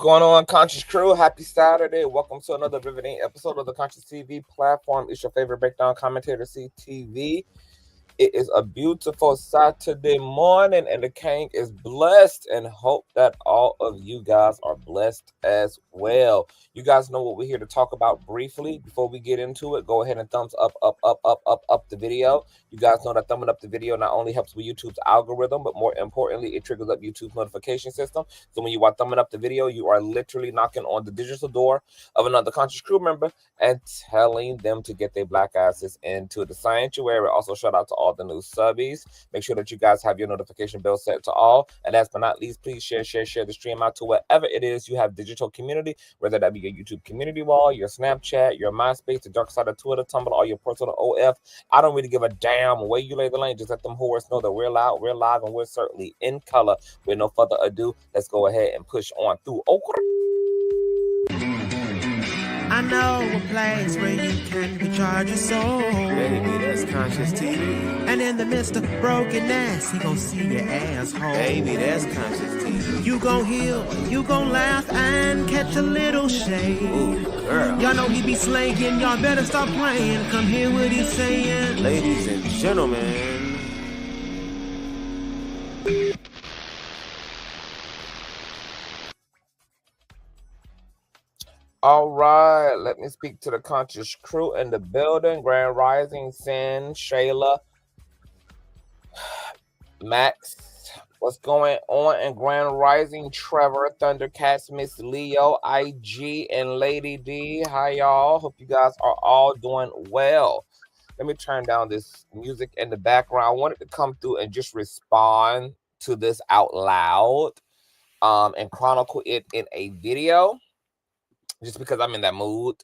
going on, Conscious Crew? Happy Saturday. Welcome to another riveting episode of the Consciouztv platform. It's your favorite breakdown commentator, CTV. It is a beautiful Saturday morning, and the king is blessed, and hope that all of you guys are blessed as well. You guys know what we're here to talk about briefly. Before we get into it, go ahead and thumbs up the video. You guys know that thumbing up the video not only helps with YouTube's algorithm, but more importantly, it triggers up YouTube's notification system. So when you are thumbing up the video, you are literally knocking on the digital door of another Conscious Crew member and telling them to get their black asses into the sanctuary. Also, shout out to all the new subbies. Make sure that you guys have your notification bell set to all. And last but not least, please share the stream out to wherever it is you have digital community, whether that be your YouTube community wall, your Snapchat, your MySpace, the dark side of Twitter, Tumblr, or your personal OF. I don't really give a damn where you lay the lane. Just let them whores know that we're loud, we're live, and we're certainly in color. With no further ado, let's go ahead and push on through. I know a place where you can recharge your soul. Baby, that's Consciouztv. And in the midst of brokenness, he gon' see your asshole. Baby, that's Consciouztv. You gon' heal, you gon' laugh and catch a little shade. Ooh, girl. Y'all know he be slaying, y'all better stop playing. Come hear what he's saying. Ladies and gentlemen. All right, let me speak to the Conscious Crew in the building. Grand Rising, Sin, Shayla, Max. What's going on in Grand Rising? Trevor, Thundercats, Miss Leo, IG, and Lady D. Hi, y'all. Hope you guys are all doing well. Let me turn down this music in the background. I wanted to come through and just respond to this out loud and chronicle it in a video, just because I'm in that mood.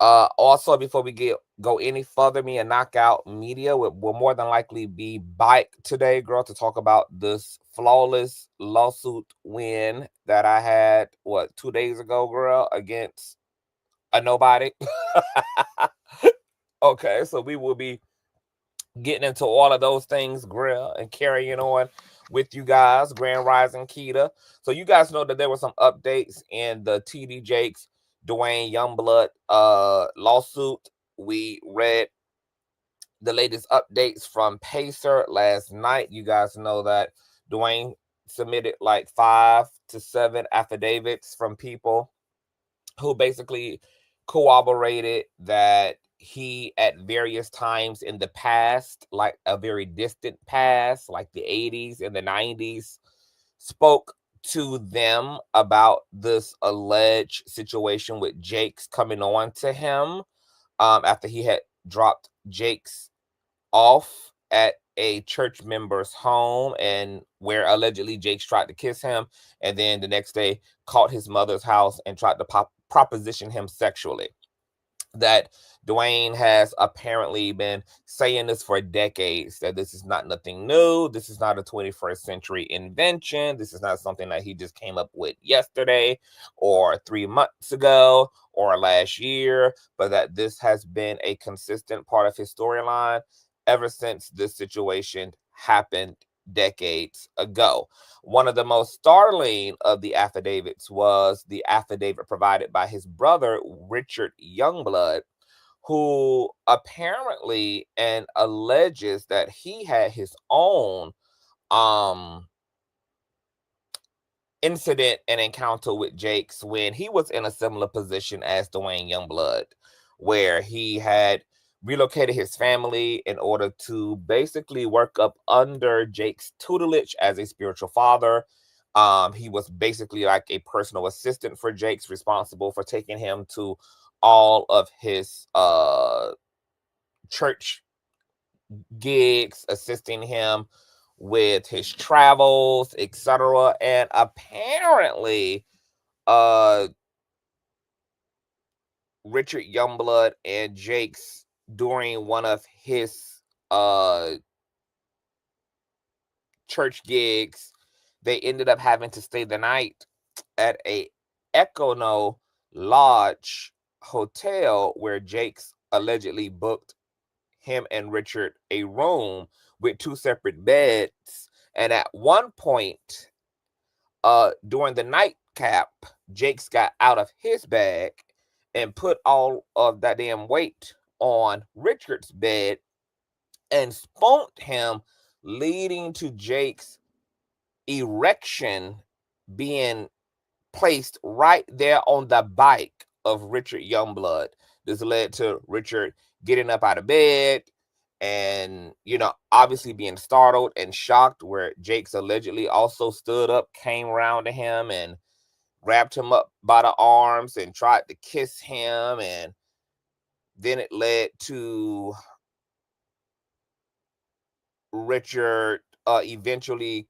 Also, before we go any further, me and Knockout Media will more than likely be back today, girl, to talk about this flawless lawsuit win that I had, 2 days ago, girl, against a nobody. Okay, so we will be getting into all of those things, girl, and carrying on with you guys. Grand Rising Keita. So you guys know that there were some updates in the T.D Jakes, Duane Youngblood lawsuit. We read the latest updates from Pacer last night. You guys know that Duane submitted like 5 to 7 affidavits from people who basically corroborated that he at various times in the past, like a very distant past, like the 80s and the 90s, spoke to them about this alleged situation with Jakes coming on to him after he had dropped Jakes off at a church member's home, and where allegedly Jakes tried to kiss him, and then the next day caught his mother's house and tried to proposition him sexually. That Duane has apparently been saying this for decades, that this is not nothing new. This is not a 21st century invention. This is not something that he just came up with yesterday or 3 months ago or last year, but that this has been a consistent part of his storyline ever since this situation happened decades ago. One of the most startling of the affidavits was the affidavit provided by his brother, Richard Youngblood, who apparently and alleges that he had his own incident and encounter with Jakes when he was in a similar position as Duane Youngblood, where he had relocated his family in order to basically work up under Jake's tutelage as a spiritual father. He was basically like a personal assistant for Jakes, responsible for taking him to all of his church gigs, assisting him with his travels, etc. And apparently Richard Youngblood and Jakes, during one of his church gigs, they ended up having to stay the night at a Econo Lodge hotel, where Jakes allegedly booked him and Richard a room with 2 separate beds. And at one point during the nightcap, Jakes got out of his bag and put all of that damn weight on Richard's bed and spunked him, leading to Jakes' erection being placed right there on the bike of Richard Youngblood. This led to Richard getting up out of bed and, obviously being startled and shocked, where Jakes allegedly also stood up, came around to him and grabbed him up by the arms and tried to kiss him. And then it led to Richard eventually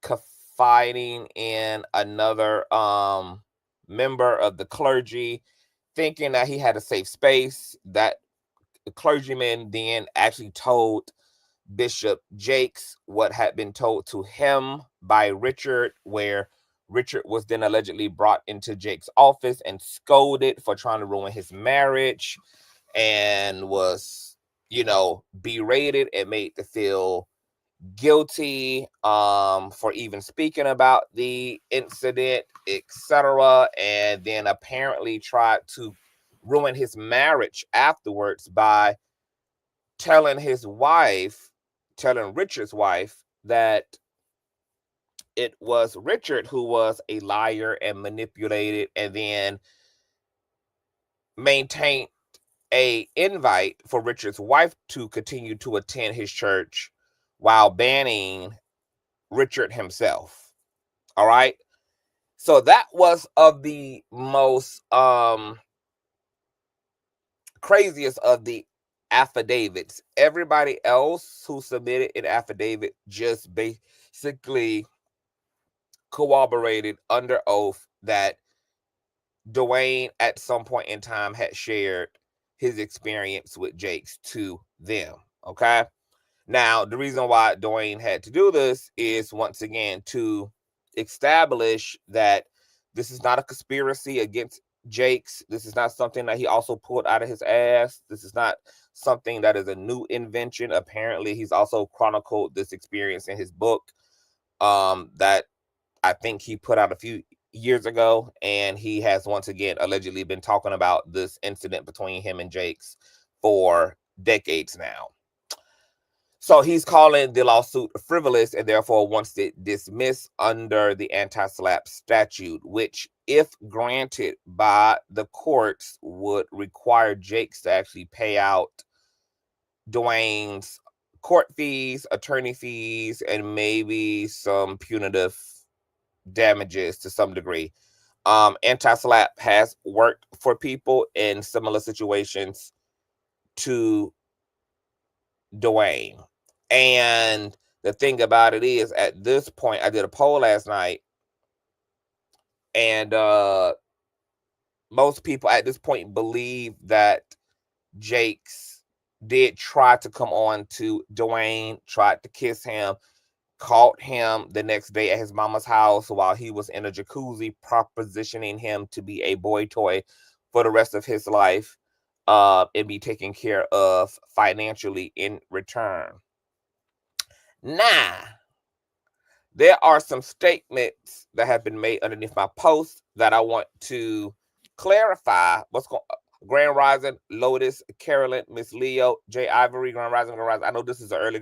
confiding in another member of the clergy, thinking that he had a safe space. That the clergyman then actually told Bishop Jakes what had been told to him by Richard, where Richard was then allegedly brought into Jakes' office and scolded for trying to ruin his marriage, and was, berated and made to feel guilty for even speaking about the incident, etc. And then apparently tried to ruin his marriage afterwards by telling Richard's wife, that it was Richard who was a liar and manipulated, and then maintained a invite for Richard's wife to continue to attend his church while banning Richard himself. All right. So that was of the most craziest of the affidavits. Everybody else who submitted an affidavit just basically corroborated under oath that Duane at some point in time had shared his experience with Jakes to them. Okay. Now, the reason why Duane had to do this is, once again, to establish that this is not a conspiracy against Jakes. This is not something that he also pulled out of his ass. This is not something that is a new invention. Apparently, he's also chronicled this experience in his book that I think he put out a few years ago. And he has once again allegedly been talking about this incident between him and Jakes for decades now. So he's calling the lawsuit frivolous and therefore wants it dismissed under the anti-SLAPP statute, which, if granted by the courts, would require Jakes to actually pay out Duane's court fees, attorney fees, and maybe some punitive damages to some degree. Anti-SLAPP has worked for people in similar situations to Duane. And the thing about it is, at this point, I did a poll last night, and most people at this point believe that Jakes did try to come on to Duane, tried to kiss him, caught him the next day at his mama's house while he was in a jacuzzi, propositioning him to be a boy toy for the rest of his life, and be taken care of financially in return. Now, there are some statements that have been made underneath my post that I want to clarify. What's going on? Grand Rising, Lotus, Carolyn, Miss Leo, J. Ivory, Grand Rising, Grand Rising. I know this is an early,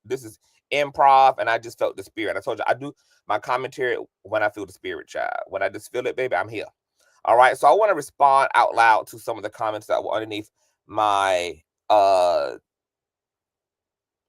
this is improv, and I just felt the spirit. I told you I do my commentary when I feel the spirit, child. When I just feel it, baby, I'm here. All right, so I want to respond out loud to some of the comments that were underneath my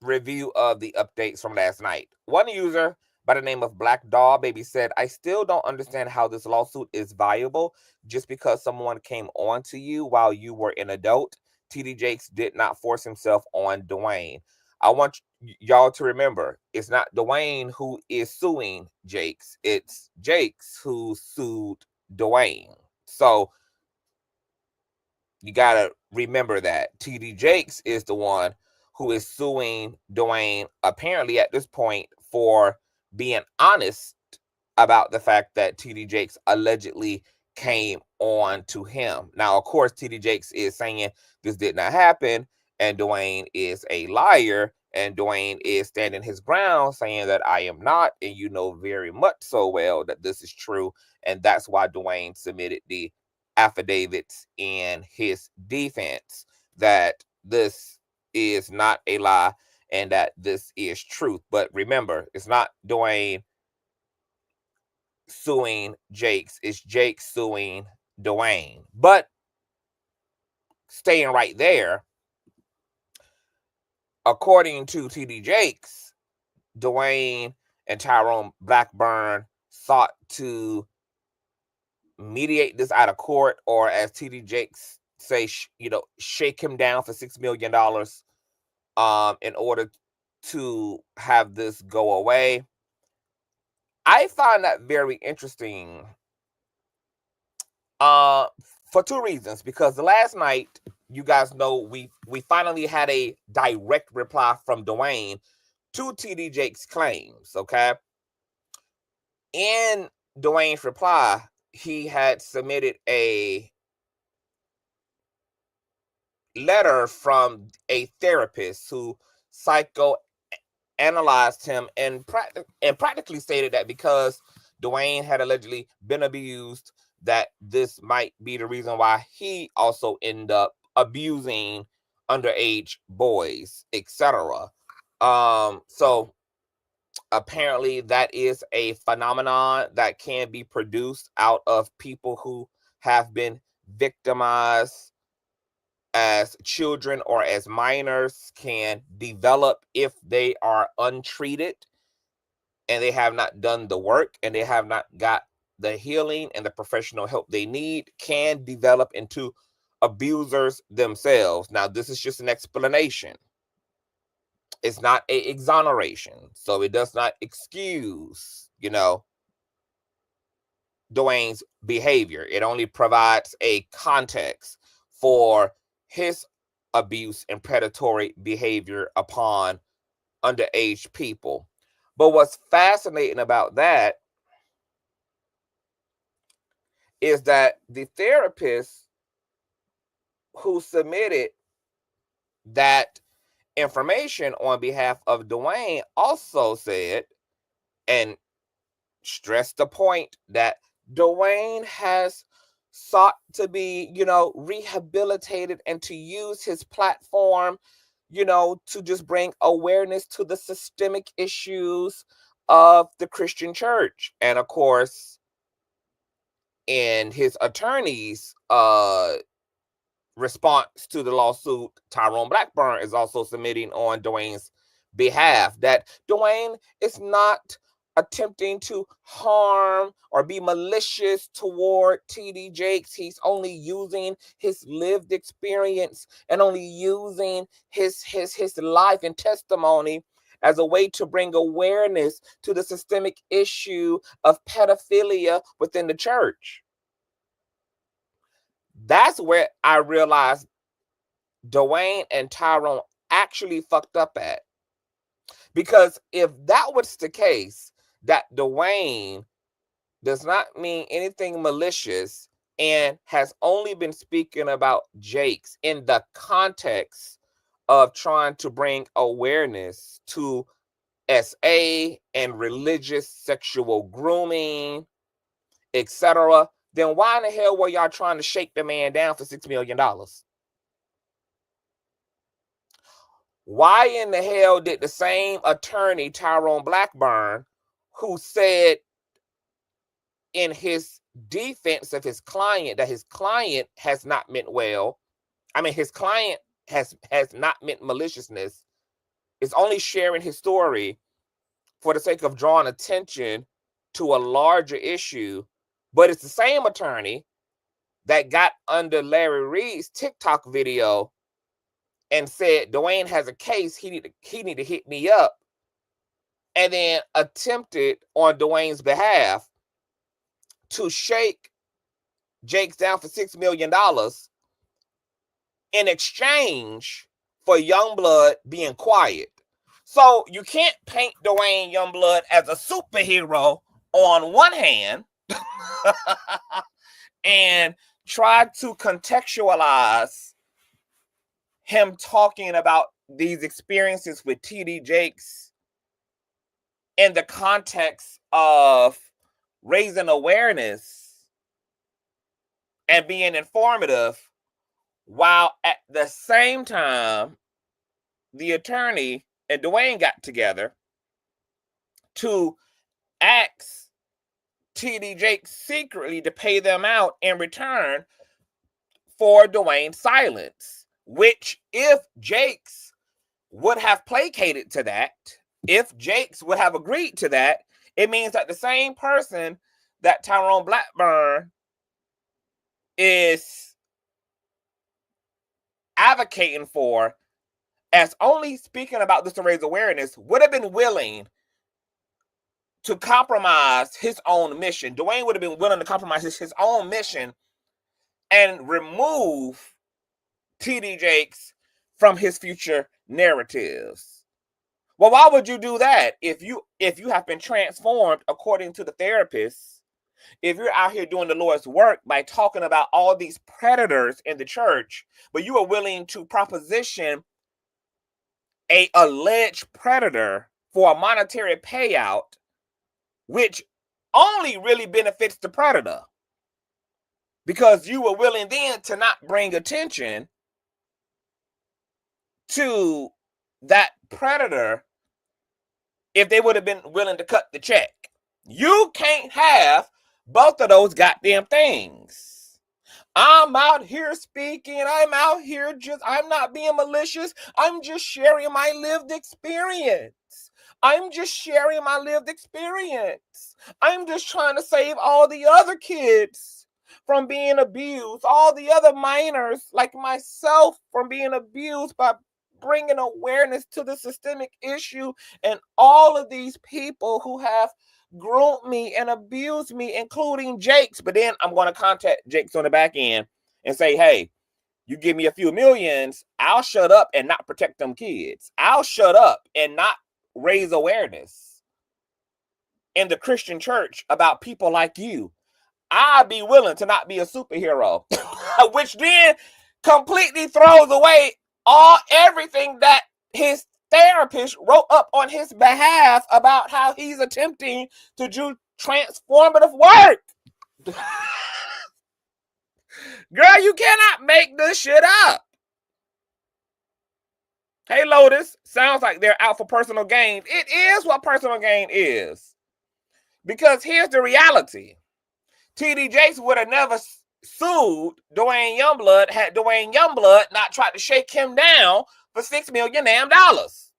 review of the updates from last night. One user by the name of Black Doll Baby said, I still don't understand how this lawsuit is viable just because someone came on to you while you were an adult. T.D. Jakes did not force himself on Duane. I want y'all to remember, it's not Duane who is suing Jakes. It's Jakes who sued Duane. So you got to remember that T.D. Jakes is the one who is suing Duane, apparently at this point, for being honest about the fact that T.D. Jakes allegedly came on to him. Now, of course, T.D. Jakes is saying this did not happen, and Duane is a liar, and Duane is standing his ground saying that I am not, and you know very much so well that this is true, And that's why Duane submitted the affidavits in his defense that this is not a lie and that this is truth. But remember, it's not Duane suing Jakes, it's Jake suing Duane. But staying right there, according to T.D. Jakes, Duane and Tyrone Blackburn sought to mediate this out of court, or as T.D. Jakes say, shake him down for $6 million in order to have this go away. I find that very interesting for two reasons. Because the last night, you guys know, we finally had a direct reply from Duane to T.D. Jakes' claims, okay? In Duane's reply, he had submitted a letter from a therapist who psychoanalyzed him and practically stated that because Duane had allegedly been abused, that this might be the reason why he also ended up abusing underage boys, etc. So apparently that is a phenomenon that can be produced out of people who have been victimized as children or as minors, can develop if they are untreated and they have not done the work and they have not got the healing and the professional help they need, can develop into abusers themselves. Now, this is just an explanation. It's not an exoneration. So it does not excuse, Duane's behavior. It only provides a context for his abuse and predatory behavior upon underage people. But what's fascinating about that is that the therapist who submitted that information on behalf of Duane also said and stressed the point that Duane has sought to be, rehabilitated and to use his platform, to just bring awareness to the systemic issues of the Christian church. And of course, in his attorney's response to the lawsuit, Tyrone Blackburn is also submitting on Duane's behalf that Duane is not attempting to harm or be malicious toward T.D. Jakes. He's only using his lived experience and only using his life and testimony as a way to bring awareness to the systemic issue of pedophilia within the church. That's where I realized Duane and Tyrone actually fucked up at. Because if that was the case, that Duane does not mean anything malicious and has only been speaking about Jakes in the context of trying to bring awareness to SA and religious sexual grooming, etc., then why in the hell were y'all trying to shake the man down for $6 million? Why in the hell did the same attorney, Tyrone Blackburn, who said in his defense of his client that his client has not meant well, his client has not meant maliciousness, is only sharing his story for the sake of drawing attention to a larger issue, but it's the same attorney that got under Larry Reid's TikTok video and said Duane has a case, he need to hit me up, and then attempted on Duane's behalf to shake Jakes down for $6 million in exchange for Youngblood being quiet. So you can't paint Duane Youngblood as a superhero on one hand and try to contextualize him talking about these experiences with T.D. Jakes in the context of raising awareness and being informative, while at the same time, the attorney and Duane got together to ask T.D. Jakes secretly to pay them out in return for Duane's silence, which if Jakes would have placated to that, if Jakes would have agreed to that, it means that the same person that Tyrone Blackburn is advocating for as only speaking about this to raise awareness would have been willing to compromise his own mission. Duane would have been willing to compromise his own mission and remove T.D. Jakes from his future narratives. Well, why would you do that if you have been transformed according to the therapist? If you're out here doing the Lord's work by talking about all these predators in the church, but you are willing to proposition a alleged predator for a monetary payout, which only really benefits the predator, because you were willing then to not bring attention to that predator if they would have been willing to cut the check. You can't have both of those goddamn things. I'm out here speaking. I'm out here I'm not being malicious. I'm just sharing my lived experience. I'm just sharing my lived experience. I'm just trying to save all the other kids from being abused, all the other minors like myself from being abused, by bringing awareness to the systemic issue and all of these people who have groomed me and abused me, including Jakes. But then I'm going to contact Jakes on the back end and say, hey, you give me a few millions, I'll shut up and not protect them kids. I'll shut up and not raise awareness in the Christian church about people like you. I'd be willing to not be a superhero, which then completely throws away everything that his therapist wrote up on his behalf about how he's attempting to do transformative work. Girl, you cannot make this shit up. Hey, Lotus, sounds like they're out for personal gain. It is what personal gain is. Because here's the reality. T.D. Jakes would have never sued Duane Youngblood had Duane Youngblood not tried to shake him down for $6 million damn dollars.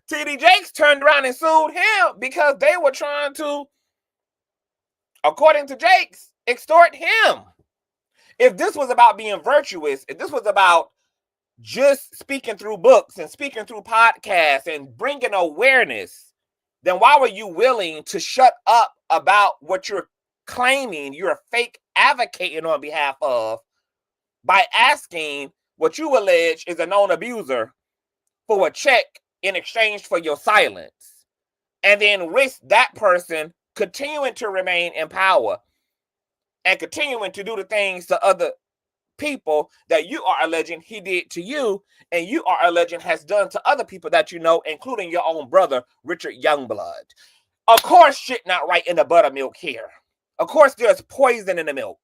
T.D. Jakes turned around and sued him because they were trying to, according to Jakes, extort him. If this was about being virtuous, if this was about just speaking through books and speaking through podcasts and bringing awareness, then why were you willing to shut up about what you're claiming you're fake advocating on behalf of by asking what you allege is a known abuser for a check in exchange for your silence, and then risk that person continuing to remain in power and continuing to do the things to other people that you are alleging he did to you, and you are alleging has done to other people that you know, including your own brother, Richard Youngblood. Of course, shit not right in the buttermilk here. Of course, there's poison in the milk.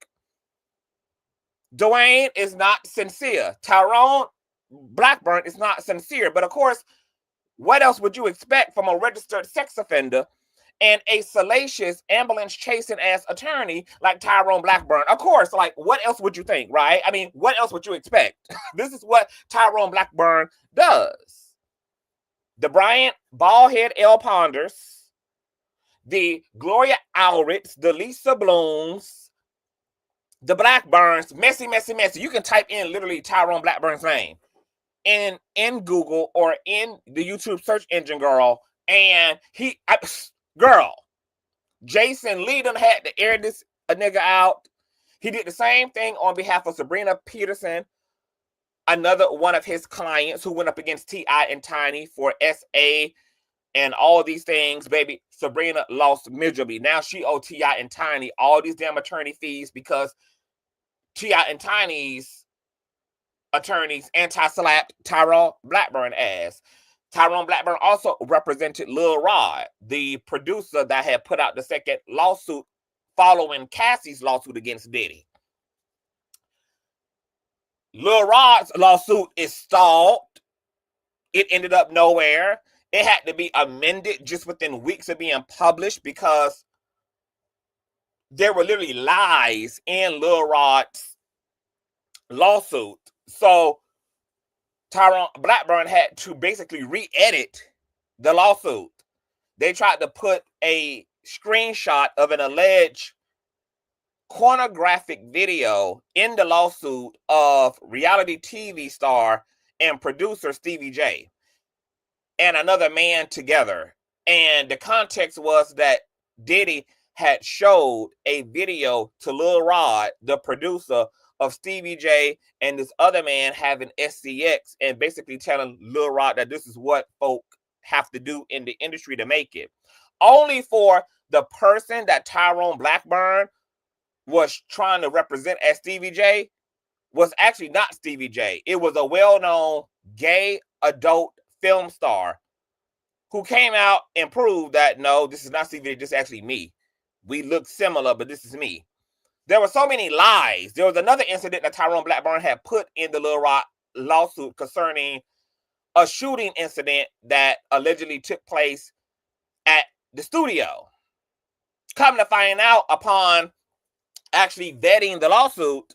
Duane is not sincere. Tyrone Blackburn is not sincere. But of course, what else would you expect from a registered sex offender and a salacious ambulance chasing ass attorney like Tyrone Blackburn? Of course, like, what else would you think, right? I mean, what else would you expect? This is what Tyrone Blackburn does. The Bryant Ballhead L. Ponders, the Gloria Allreds, the Lisa Blooms, the Blackburns, messy. You can type in literally Tyrone Blackburn's name in Google or in the YouTube search engine, girl, and girl, Jason Lee done had to air this a nigga out. He did the same thing on behalf of Sabrina Peterson, another one of his clients who went up against T.I. and Tiny for SA and all these things. Baby, Sabrina lost miserably. Now she owed T.I. and Tiny all these damn attorney fees because T.I. and Tiny's attorneys anti-slapped Tyrone Blackburn ass. Tyrone Blackburn also represented Lil Rod, the producer that had put out the second lawsuit following Cassie's lawsuit against Diddy. Lil Rod's lawsuit is stalled. It ended up nowhere. It had to be amended just within weeks of being published because there were literally lies in Lil Rod's lawsuit. So Tyrone Blackburn had to basically re-edit the lawsuit. They tried to put a screenshot of an alleged pornographic video in the lawsuit of reality TV star and producer Stevie J and another man together. And the context was that Diddy had showed a video to Lil Rod, the producer, of Stevie J and this other man having S3x, and basically telling Lil Rod that this is what folk have to do in the industry to make it. Only for the person that Tyrone Blackburn was trying to represent as Stevie J was actually not Stevie J. It was a well-known gay adult film star who came out and proved that, no, this is not Stevie J, this is actually me. We look similar, but this is me. There were so many lies. There was another incident that Tyrone Blackburn had put in the Lil Rod lawsuit concerning a shooting incident that allegedly took place at the studio. Come to find out, upon actually vetting the lawsuit,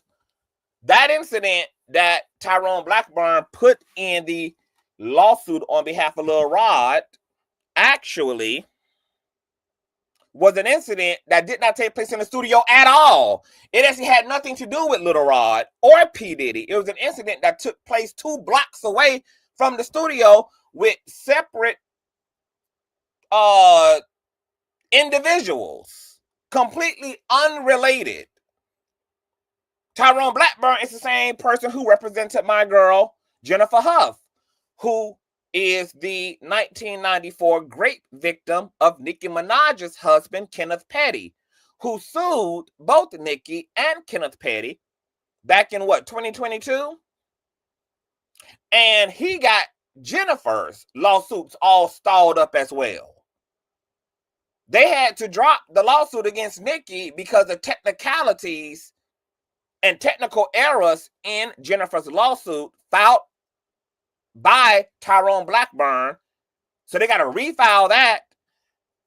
that incident that Tyrone Blackburn put in the lawsuit on behalf of Lil Rod actually was an incident that did not take place in the studio at all. It actually had nothing to do with Lil Rod or P. Diddy. It was an incident that took place 2 blocks away from the studio with separate individuals, completely unrelated. Tyrone Blackburn is the same person who represented my girl, Jennifer Huff, who is the 1994 rape victim of Nicki Minaj's husband, Kenneth Petty, who sued both Nicki and Kenneth Petty back in, 2022? And he got Jennifer's lawsuits all stalled up as well. They had to drop the lawsuit against Nicki because of technicalities and technical errors in Jennifer's lawsuit filed by Tyrone Blackburn. So they got to refile that.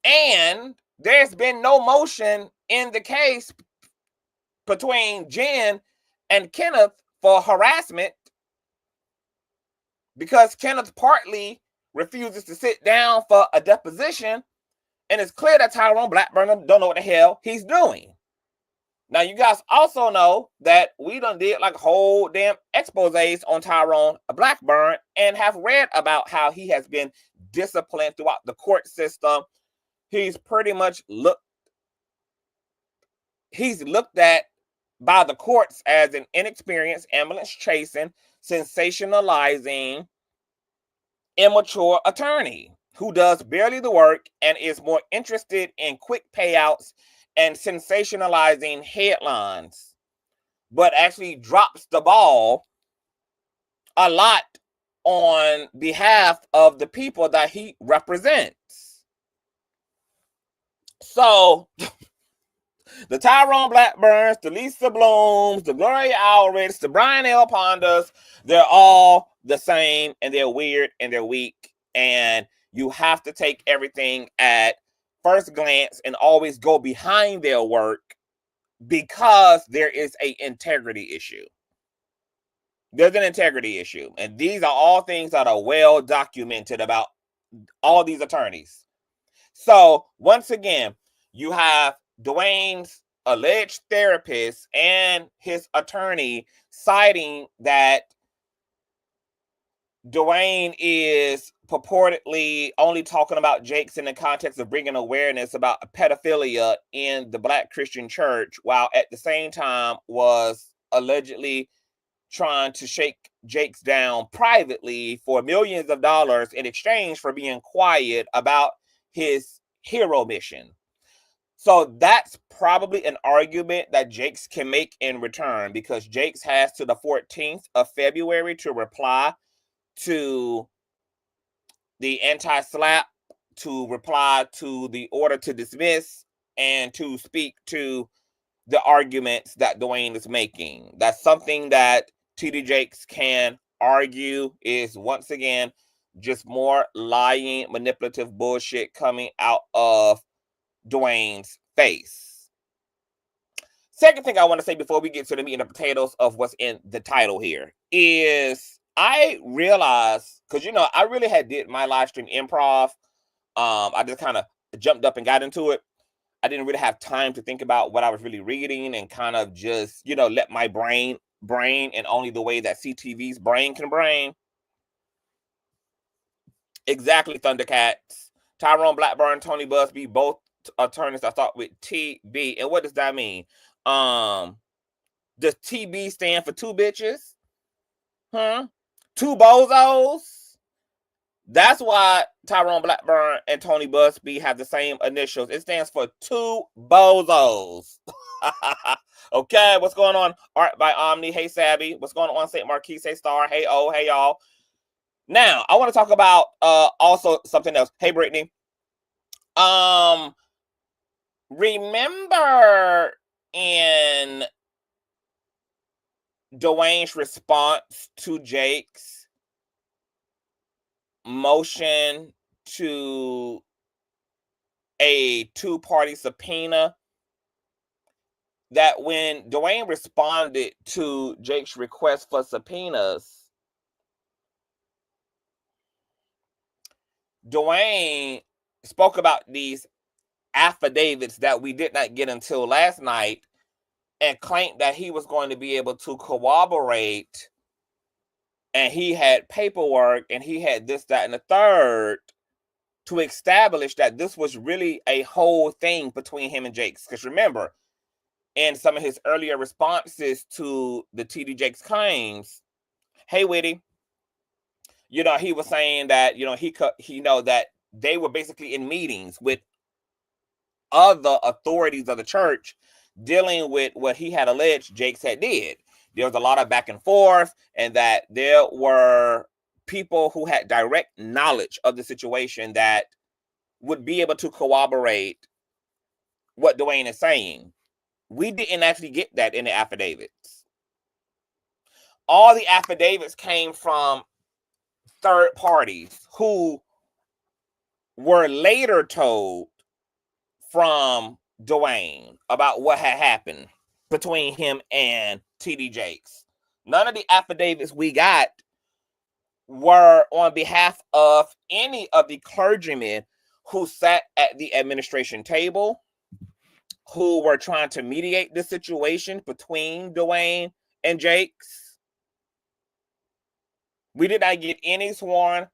And there's been no motion in the case between Jen and Kenneth for harassment because Kenneth partly refuses to sit down for a deposition. And it's clear that Tyrone Blackburn don't know what the hell he's doing. Now, you guys also know that we done did like whole damn exposés on Tyrone Blackburn and have read about how he has been disciplined throughout the court system. He's pretty much looked at by the courts as an inexperienced, ambulance chasing, sensationalizing, immature attorney who does barely the work and is more interested in quick payouts and sensationalizing headlines, but actually drops the ball a lot on behalf of the people that he represents. So the Tyrone Blackburns, the Lisa Blooms, the Gloria Allreds, the Brian L. Pondas, they're all the same, and they're weird and they're weak, and you have to take everything at first glance and always go behind their work because there is an integrity issue. There's an integrity issue. And these are all things that are well documented about all these attorneys. So once again, you have Duane's alleged therapist and his attorney citing that Duane is purportedly only talking about Jakes in the context of bringing awareness about pedophilia in the Black Christian church, while at the same time was allegedly trying to shake Jakes down privately for millions of dollars in exchange for being quiet about his hero mission. So that's probably an argument that Jakes can make in return, because Jakes has to the 14th of February to reply to the anti-slap, to reply to the order to dismiss, and to speak to the arguments that Duane is making. That's something that T.D. Jakes can argue is, once again, just more lying, manipulative bullshit coming out of Duane's face. Second thing I want to say before we get to the meat and the potatoes of what's in the title here is I realized, because, you know, I really had did my live stream improv. I just kind of jumped up and got into it. I didn't really have time to think about what I was really reading and kind of just, you know, let my brain in only the way that CTV's brain can brain. Exactly, Thundercats. Tyrone, Blackburn, Tony Busby, both attorneys I thought with TB. And what does that mean? Does TB stand for two bitches? Two bozos? That's why Tyrone, Blackburn, and Tony Busby have the same initials. It stands for two bozos. Okay, what's going on? Art by Omni. Hey, Sabby. What's going on? St. Marquis. Hey, Star. Hey, oh, hey, y'all. Now, I want to talk about also something else. Hey, Brittany. Remember in Duane's response to Jake's motion to a two-party subpoena, that when Duane responded to Jake's request for subpoenas, Duane spoke about these affidavits that we did not get until last night and claimed that he was going to be able to corroborate, and he had paperwork and he had this, that, and the third to establish that this was really a whole thing between him and Jakes. Because remember, in some of his earlier responses to the T.D. Jakes claims, hey, Witty, you know, he was saying that, you know, he know that they were basically in meetings with other authorities of the church dealing with what he had alleged Jakes had did. There was a lot of back and forth, and that there were people who had direct knowledge of the situation that would be able to corroborate what Duane is saying. We didn't actually get that in the affidavits. All the affidavits came from third parties who were later told from Duane about what had happened between him and T.D. Jakes. None of the affidavits we got were on behalf of any of the clergymen who sat at the administration table, who were trying to mediate the situation between Duane and Jakes. We did not get any sworn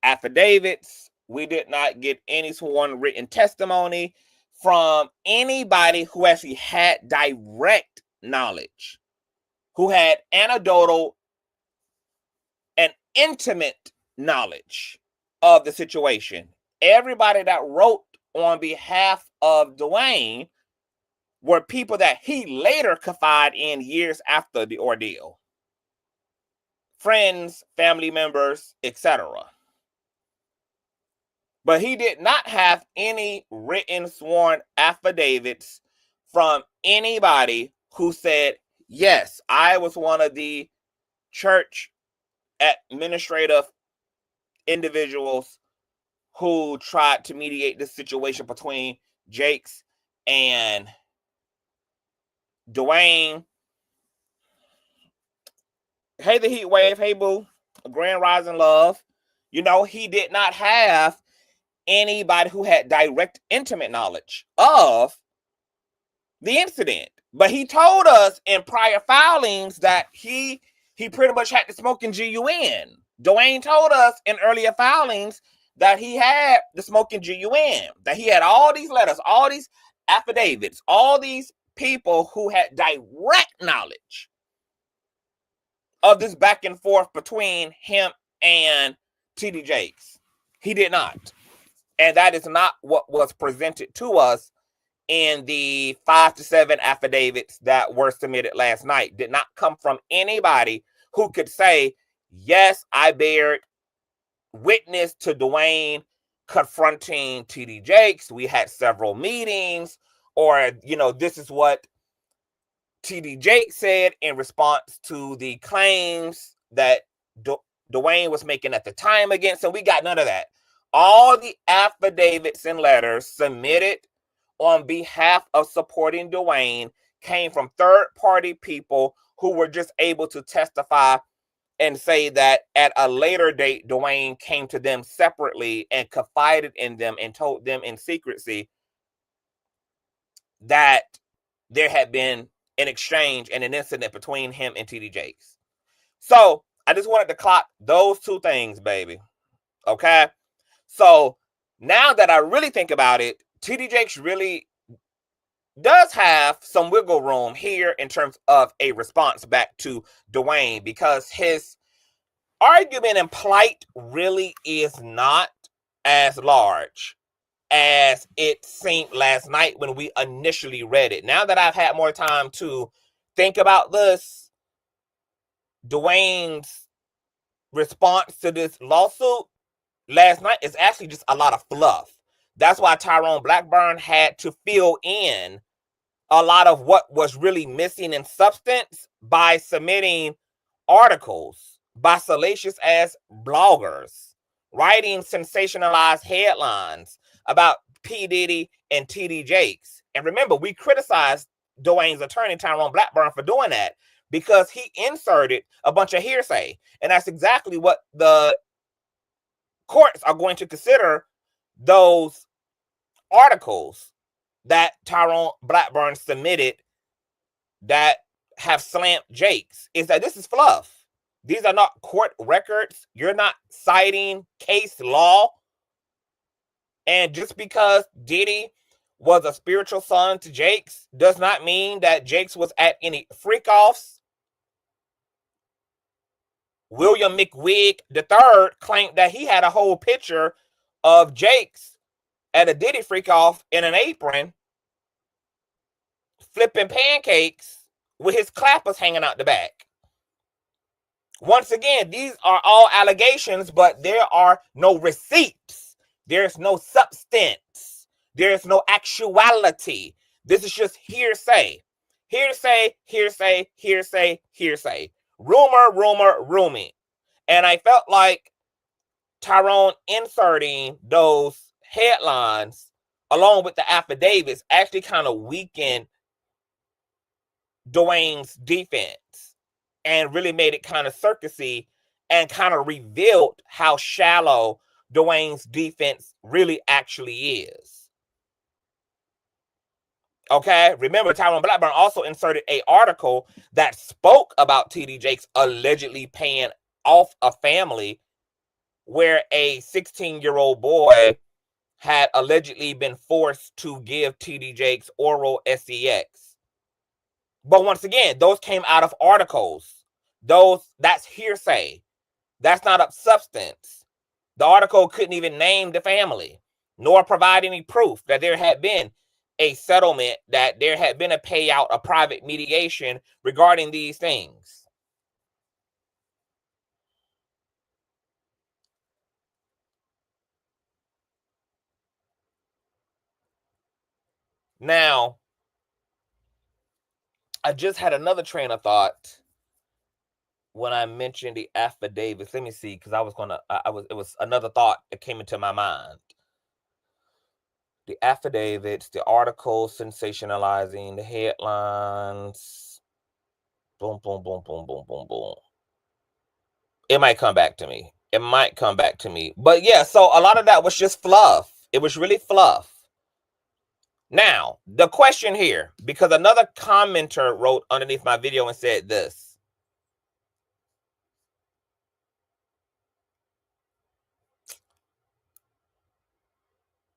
affidavits. We did not get any sworn written testimony from anybody who actually had direct knowledge, who had anecdotal and intimate knowledge of the situation. Everybody that wrote on behalf of Duane were people that he later confided in years after the ordeal. Friends, family members, etc. But he did not have any written sworn affidavits from anybody who said, yes, I was one of the church administrative individuals who tried to mediate this situation between Jakes and Duane. Hey, the heat wave. Hey, boo. Grand Rising Love. You know, he did not have anybody who had direct, intimate knowledge of the incident. But he told us in prior filings that he pretty much had the smoking GUN. Duane told us in earlier filings that he had the smoking GUN, that he had all these letters, all these affidavits, all these people who had direct knowledge of this back and forth between him and T.D. Jakes. He did not. And that is not what was presented to us in the 5 to 7 affidavits that were submitted last night. Did not come from anybody who could say, yes, I bared witness to Duane confronting T.D. Jakes. We had several meetings, or, you know, this is what T.D. Jakes said in response to the claims that Duane was making at the time against him. We got none of that. All the affidavits and letters submitted on behalf of supporting Duane came from third-party people who were just able to testify and say that at a later date, Duane came to them separately and confided in them and told them in secrecy that there had been an exchange and an incident between him and T.D. Jakes. So I just wanted to clock those two things, baby. Okay? So now that I really think about it, T.D. Jakes really does have some wiggle room here in terms of a response back to Duane, because his argument and plight really is not as large as it seemed last night when we initially read it. Now that I've had more time to think about this, Duane's response to this lawsuit last night is actually just a lot of fluff. That's why Tyrone Blackburn had to fill in a lot of what was really missing in substance by submitting articles by salacious ass bloggers, writing sensationalized headlines about P. Diddy and T.D. Jakes. And remember, we criticized Duane's attorney, Tyrone Blackburn, for doing that because he inserted a bunch of hearsay. And that's exactly what the courts are going to consider those articles that Tyrone Blackburn submitted that have slammed Jakes, is that this is fluff. These are not court records. You're not citing case law. And just because Diddy was a spiritual son to Jakes does not mean that Jakes was at any freak-offs. William McWig III claimed that he had a whole picture of Jakes at a Diddy freak-off in an apron, flipping pancakes with his clappers hanging out the back. Once again, these are all allegations, but there are no receipts. There's no substance. There's no actuality. This is just hearsay. Hearsay, hearsay, hearsay, hearsay. Rumor, rumor, ruming. And I felt like Tyrone inserting those headlines along with the affidavits actually kind of weakened Duane's defense and really made it kind of circusy and kind of revealed how shallow Duane's defense really actually is. Okay, remember Tyrone Blackburn also inserted an article that spoke about T.D. Jakes allegedly paying off a family where a 16-year-old boy had allegedly been forced to give T.D. Jakes oral sex. But once again, those came out of articles. That's hearsay. That's not of substance. The article couldn't even name the family, nor provide any proof that there had been a settlement, that there had been a payout, a private mediation regarding these things. Now, I just had another train of thought when I mentioned the affidavits. Let me see, because it was another thought that came into my mind. The affidavits, the articles sensationalizing, the headlines. Boom, boom, boom, boom, boom, boom, boom. It might come back to me. It might come back to me. But yeah, so a lot of that was just fluff. It was really fluff. Now, the question here, because another commenter wrote underneath my video and said this.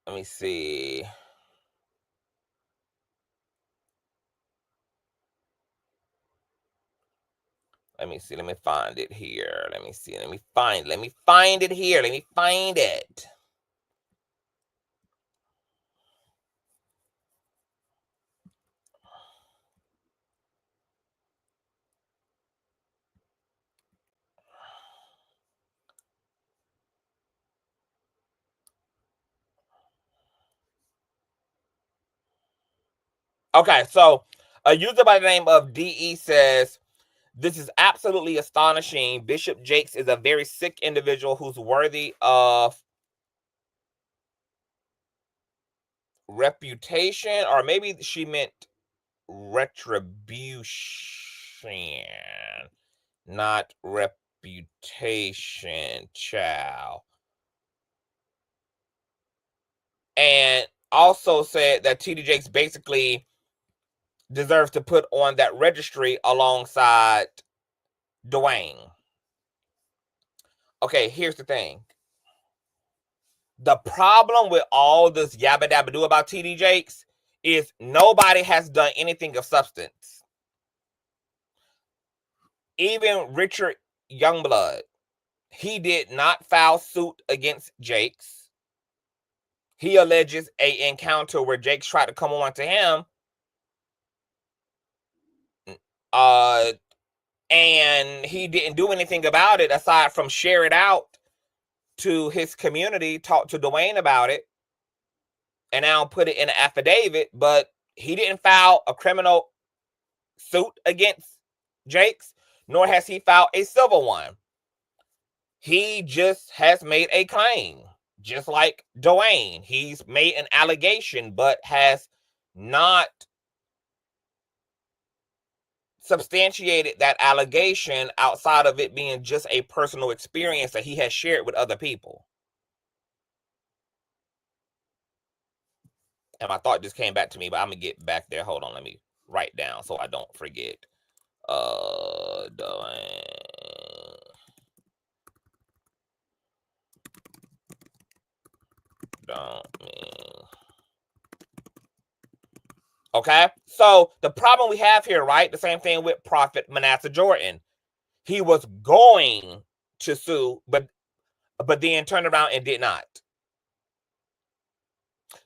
Let me see. Let me see. Let me find it here. Let me see. Let me find it here. Let me find it. Okay, so a user by the name of DE says, this is absolutely astonishing. Bishop Jakes is a very sick individual who's worthy of reputation, or maybe she meant retribution, not reputation, child. And also said that T.D. Jakes basically deserves to put on that registry alongside Duane. Okay, here's the thing. The problem with all this yabba dabba do about T.D. Jakes is nobody has done anything of substance. Even Richard Youngblood, he did not file suit against Jakes. He alleges an encounter where Jakes tried to come on to him, and he didn't do anything about it aside from share it out to his community, talk to Duane about it, and now put it in an affidavit, but he didn't file a criminal suit against Jakes, nor has he filed a civil one. He just has made a claim, just like Duane. He's made an allegation, but has not substantiated that allegation outside of it being just a personal experience that he has shared with other people. And my thought just came back to me, but I'm gonna get back there. Hold on, let me write down so I don't forget. Okay, so the problem we have here, right? The same thing with Prophet Manasseh Jordan. He was going to sue, but then turned around and did not.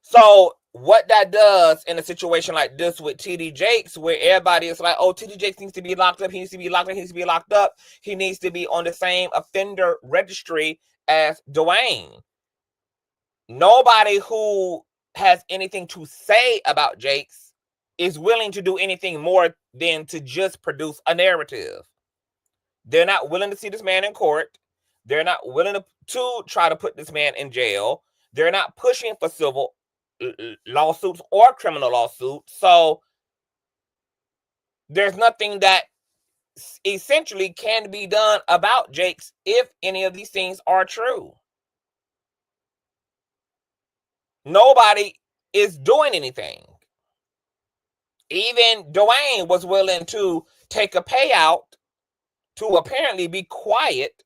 So what that does in a situation like this with T.D. Jakes, where everybody is like, oh, T.D. Jakes needs to be locked up, he needs to be locked up, he needs to be locked up, he needs to be on the same offender registry as Duane. Nobody who has anything to say about Jakes is willing to do anything more than to just produce a narrative. They're not willing to see this man in court. They're not willing to try to put this man in jail. They're not pushing for civil lawsuits or criminal lawsuits. So there's nothing that essentially can be done about Jakes if any of these things are true. Nobody is doing anything. Even Duane was willing to take a payout to apparently be quiet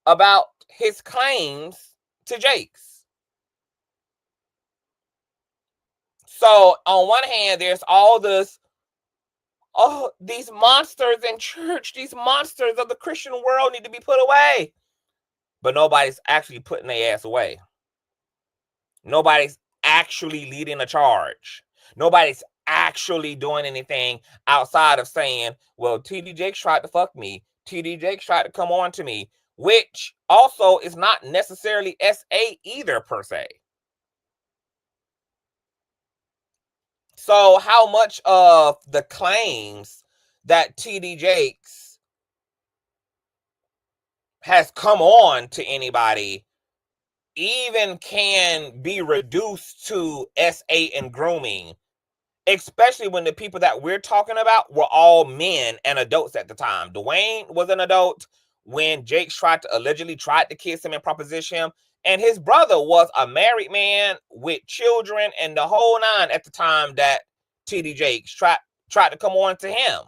about his claims to Jakes. So on one hand, there's all this, oh, these monsters in church, these monsters of the Christian world need to be put away. But nobody's actually putting their ass away. Nobody's actually leading a charge. Nobody's actually doing anything outside of saying, well, T.D. Jakes tried to fuck me. T.D. Jakes tried to come on to me, which also is not necessarily SA either, per se. So how much of the claims that T.D. Jakes has come on to anybody even can be reduced to SA and grooming, especially when the people that we're talking about were all men and adults at the time. Duane was an adult when Jakes allegedly tried to kiss him and propose him, and his brother was a married man with children and the whole nine at the time that T.D. Jakes tried to come on to him.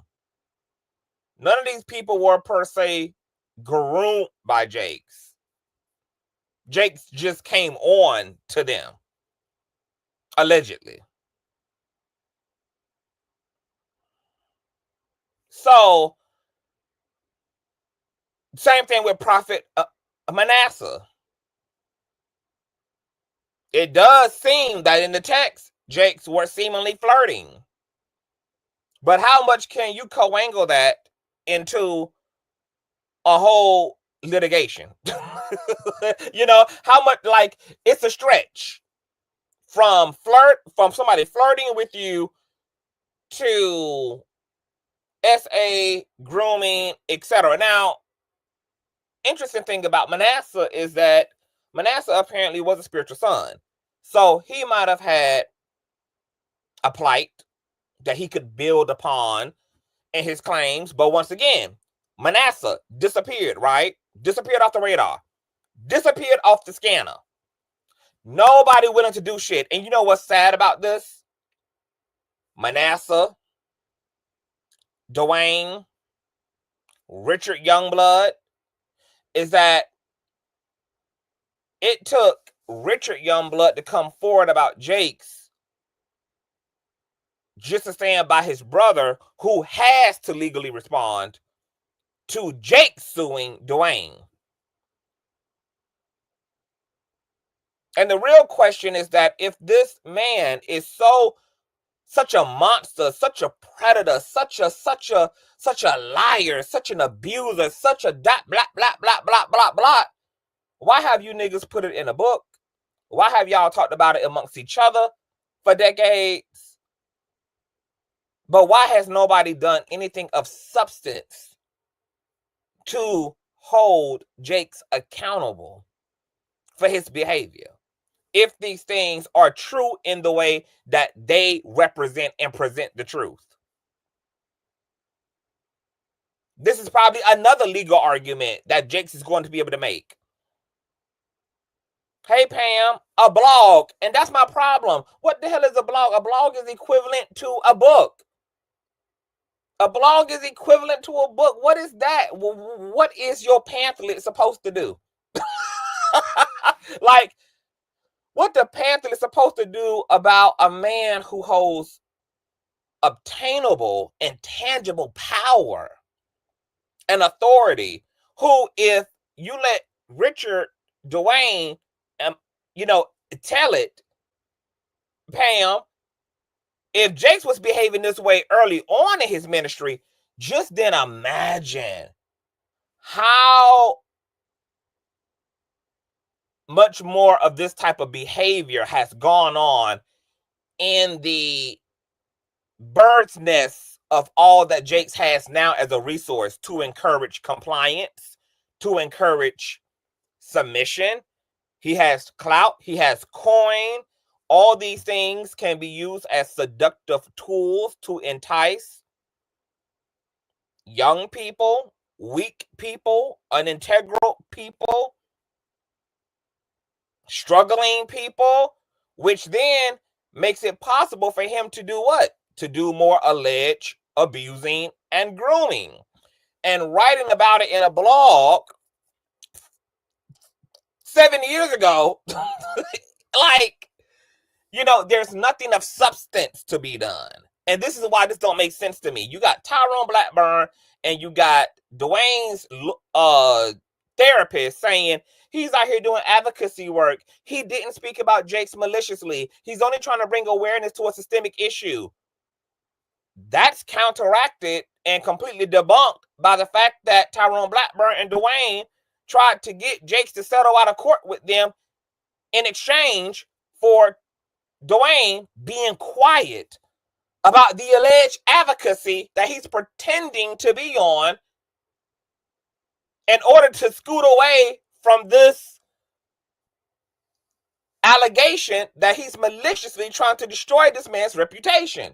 None of these people were per se groomed by Jakes. Jakes just came on to them, allegedly. So, same thing with Prophet Manasseh. It does seem that in the text, Jakes were seemingly flirting. But how much can you co-angle that into a whole litigation? You know, how much, it's a stretch from somebody flirting with you to SA, grooming, etc. Now, interesting thing about Manasseh is that Manasseh apparently was a spiritual son. So he might have had a plight that he could build upon in his claims. But once again, Manasseh disappeared, right? Disappeared off the radar. Disappeared off the scanner. Nobody willing to do shit. And you know what's sad about this? Manasseh, Duane, Richard Youngblood, is that it took Richard Youngblood to come forward about Jakes just to stand by his brother, who has to legally respond to Jakes suing Duane. And the real question is that if this man is such a monster, such a predator, such a liar, such an abuser, such a blah blah blah blah blah blah blah, why have you niggas put it in a book? Why have y'all talked about it amongst each other for decades? But why has nobody done anything of substance to hold Jakes accountable for his behavior? If these things are true in the way that they represent and present the truth. This is probably another legal argument that Jakes is going to be able to make. Hey, Pam, a blog. And that's my problem. What the hell is a blog? A blog is equivalent to a book. A blog is equivalent to a book. What is that? What is your pamphlet supposed to do? Like, what the pamphlet is supposed to do about a man who holds obtainable and tangible power and authority, who, if you let Richard, Duane, tell it, Pam, if Jakes was behaving this way early on in his ministry, just then imagine how much more of this type of behavior has gone on in the bird's nest of all that Jakes has now as a resource to encourage compliance, to encourage submission. He has clout, he has coin. All these things can be used as seductive tools to entice young people, weak people, unintegral people, struggling people, which then makes it possible for him to do what? To do more alleged abusing and grooming. And writing about it in a blog 7 years ago, like, there's nothing of substance to be done. And this is why this don't make sense to me. You got Tyrone Blackburn and you got Duane's therapist saying he's out here doing advocacy work. He didn't speak about Jakes maliciously. He's only trying to bring awareness to a systemic issue. That's counteracted and completely debunked by the fact that Tyrone Blackburn and Duane tried to get Jakes to settle out of court with them in exchange for Duane being quiet about the alleged advocacy that he's pretending to be on in order to scoot away from this allegation that he's maliciously trying to destroy this man's reputation.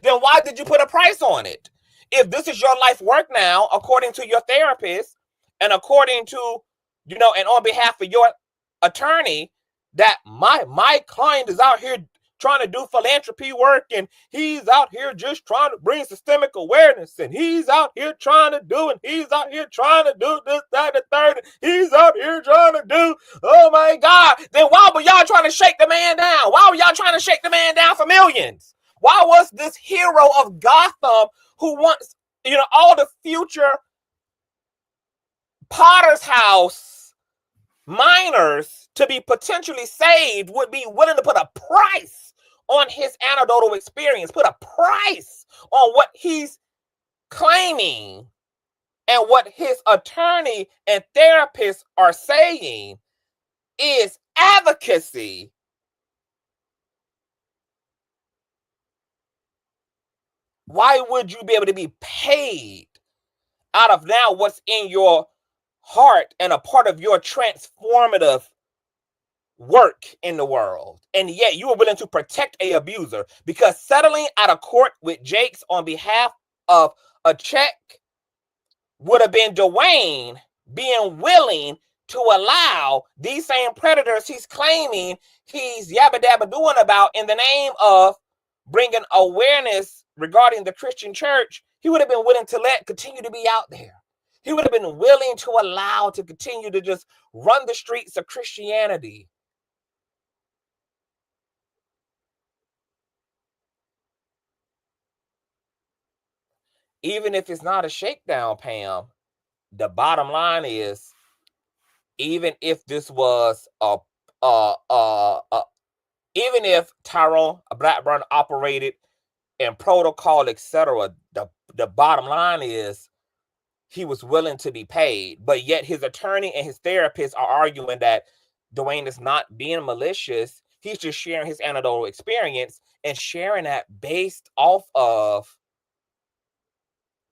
Then why did you put a price on it? If this is your life work now, according to your therapist, and according to, and on behalf of your attorney, that my client is out here trying to do philanthropy work, and he's out here just trying to bring systemic awareness, and he's out here trying to do, and he's out here trying to do this, that, and the third, and he's out here trying to do, oh my God, then why were y'all trying to shake the man down? Why were y'all trying to shake the man down for millions? Why was this hero of Gotham, who wants, all the future Potter's House minors to be potentially saved, would be willing to put a price on his anecdotal experience, put a price on what he's claiming and what his attorney and therapist are saying is advocacy, Why would you be able to be paid out of now what's in your heart and a part of your transformative work in the world, and yet you were willing to protect a abuser? Because settling out of court with Jakes on behalf of a check would have been Duane being willing to allow these same predators he's claiming he's yabba dabba doing about in the name of bringing awareness regarding the Christian church. He would have been willing to let continue to be out there. He would have been willing to allow to continue to just run the streets of Christianity. Even if it's not a shakedown, Pam, the bottom line is, even if this was even if Tyrone Blackburn operated in protocol, etc., the bottom line is he was willing to be paid. But yet his attorney and his therapist are arguing that Duane is not being malicious. He's just sharing his anecdotal experience and sharing that based off of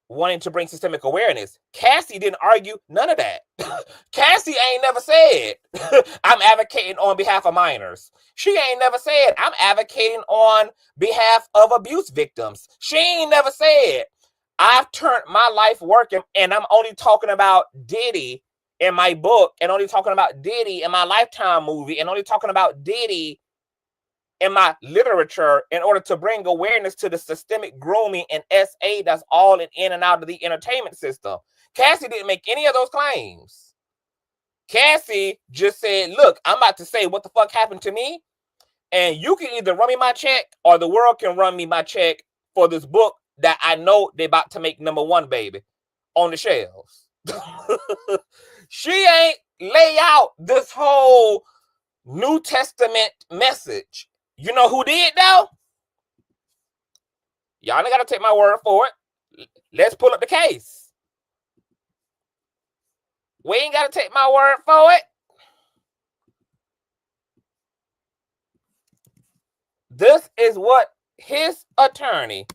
wanting to bring systemic awareness. Cassie didn't argue none of that. Cassie ain't never said, I'm advocating on behalf of minors. She ain't never said, I'm advocating on behalf of abuse victims. She ain't never said, I've turned my life working and I'm only talking about Diddy in my book, and only talking about Diddy in my Lifetime movie, and only talking about Diddy in my literature in order to bring awareness to the systemic grooming and SA that's all in and out of the entertainment system. Cassie didn't make any of those claims. Cassie just said, look, I'm about to say what the fuck happened to me, and you can either run me my check or the world can run me my check for this book that I know they're about to make #1, baby, on the shelves. She ain't lay out this whole New Testament message. You know who did, though? Y'all ain't got to take my word for it. Let's pull up the case. We ain't got to take my word for it. This is what his attorney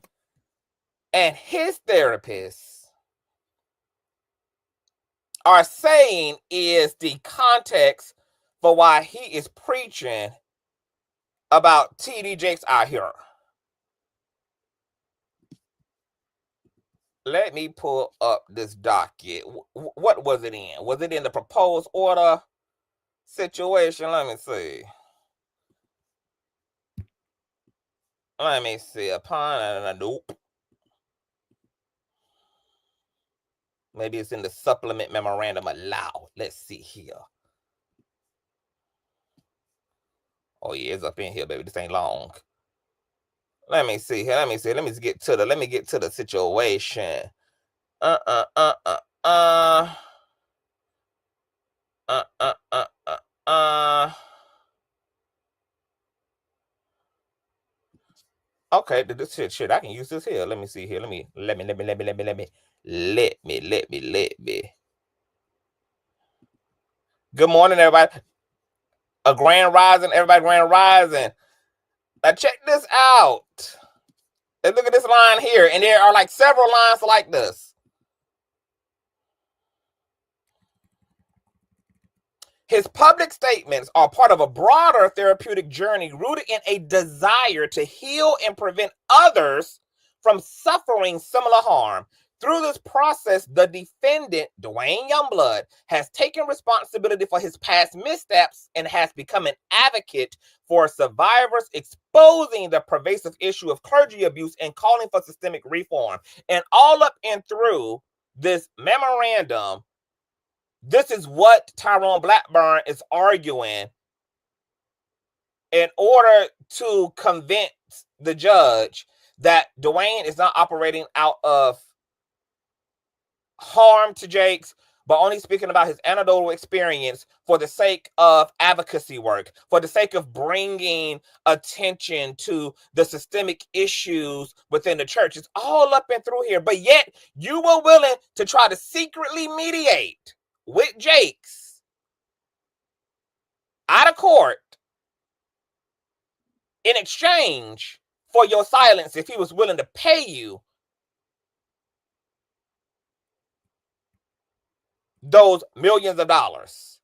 and his therapist are saying is the context for why he is preaching about T.D. Jakes out here. Let me pull up this docket. What was it in? Was it in the proposed order situation? Let me see. Let me see. Upon nope. Maybe it's in the supplement memorandum of law. Let's see here. Oh yeah, it's up in here, baby. This ain't long. Let me see here. Let me get to the situation. Okay, this shit. I can use this here. Let me see here. Let me. Good morning, everybody. A grand rising, everybody. Grand rising. Now check this out. And look at this line here, and there are like several lines like this. His public statements are part of a broader therapeutic journey rooted in a desire to heal and prevent others from suffering similar harm. Through this process, the defendant, Duane Youngblood, has taken responsibility for his past missteps and has become an advocate for survivors, exposing the pervasive issue of clergy abuse and calling for systemic reform. And all up and through this memorandum, this is what Tyrone Blackburn is arguing in order to convince the judge that Duane is not operating out of harm to Jakes, but only speaking about his anecdotal experience for the sake of advocacy work, for the sake of bringing attention to the systemic issues within the church. It's all up and through here, but yet you were willing to try to secretly mediate with Jakes out of court in exchange for your silence if he was willing to pay you those millions of dollars.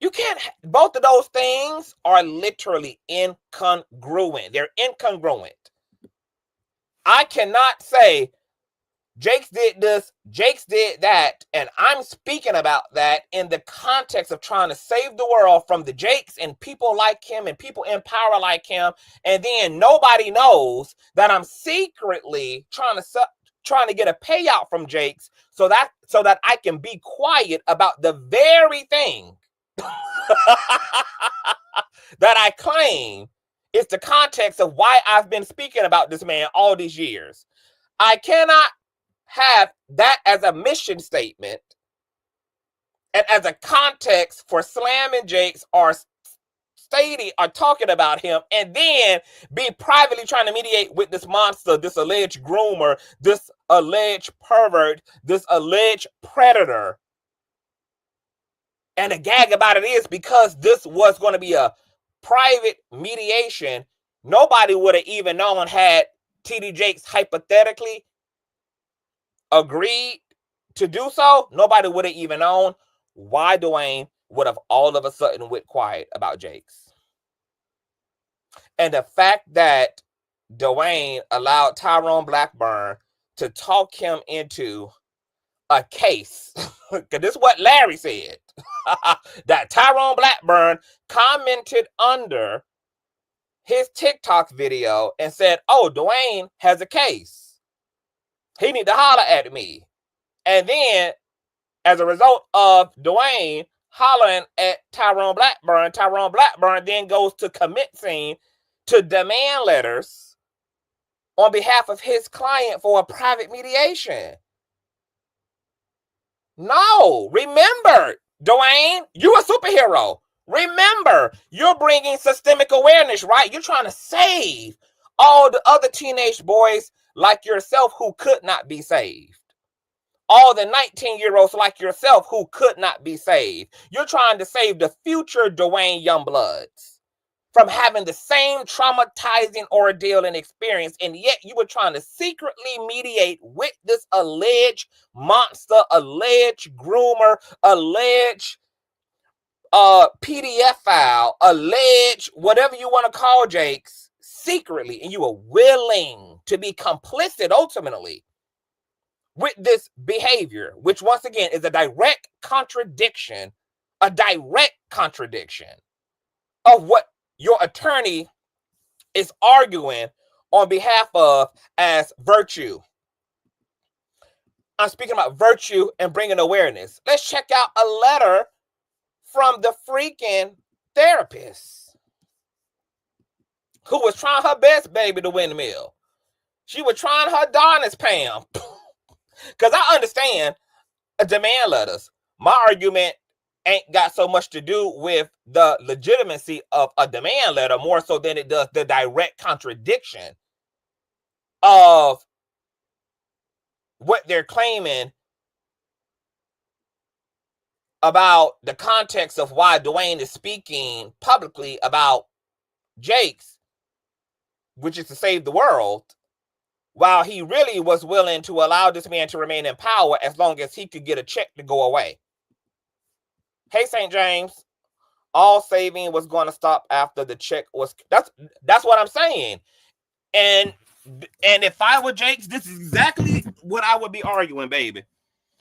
You can't, both of those things are literally incongruent. They're incongruent. I cannot say Jakes did this, Jakes did that, and I'm speaking about that in the context of trying to save the world from the Jakes and people like him and people in power like him, and then nobody knows that I'm secretly trying to get a payout from Jakes so that I can be quiet about the very thing that I claim is the context of why I've been speaking about this man all these years. I cannot have that as a mission statement and as a context for slamming Jakes or stating or talking about him, and then be privately trying to mediate with this monster, this alleged groomer, this alleged pervert, this alleged predator. And the gag about it is, because this was going to be a private mediation, nobody would have even known had T.D. Jakes hypothetically agreed to do so. Nobody would have even known why Duane would have all of a sudden went quiet about Jakes. And the fact that Duane allowed Tyrone Blackburn to talk him into a case, because this is what Larry said, that Tyrone Blackburn commented under his TikTok video and said, oh, Duane has a case. He need to holler at me. And then, as a result of Duane hollering at Tyrone Blackburn then goes to commit scene to demand letters on behalf of his client for a private mediation. No, remember, Duane, you a superhero. Remember, you're bringing systemic awareness, right? You're trying to save all the other teenage boys like yourself who could not be saved. All the 19-year-olds like yourself who could not be saved. You're trying to save the future Duane Youngbloods from having the same traumatizing ordeal and experience, and yet you were trying to secretly mediate with this alleged monster, alleged groomer, alleged PDF file, alleged whatever you want to call Jakes, secretly, and you were willing to be complicit ultimately with this behavior, which once again is a direct contradiction of what your attorney is arguing on behalf of as virtue. I'm speaking about virtue and bringing awareness. Let's check out a letter from the freaking therapist who was trying her best, baby, to win the mill. She was trying her darnest, Pam. Because I understand demand letters. My argument ain't got so much to do with the legitimacy of a demand letter, more so than it does the direct contradiction of what they're claiming about the context of why Duane is speaking publicly about Jakes, which is to save the world, while he really was willing to allow this man to remain in power as long as he could get a check to go away. Hey, St. James, all saving was going to stop after the check was... That's what I'm saying. And if I were Jakes, this is exactly what I would be arguing, baby.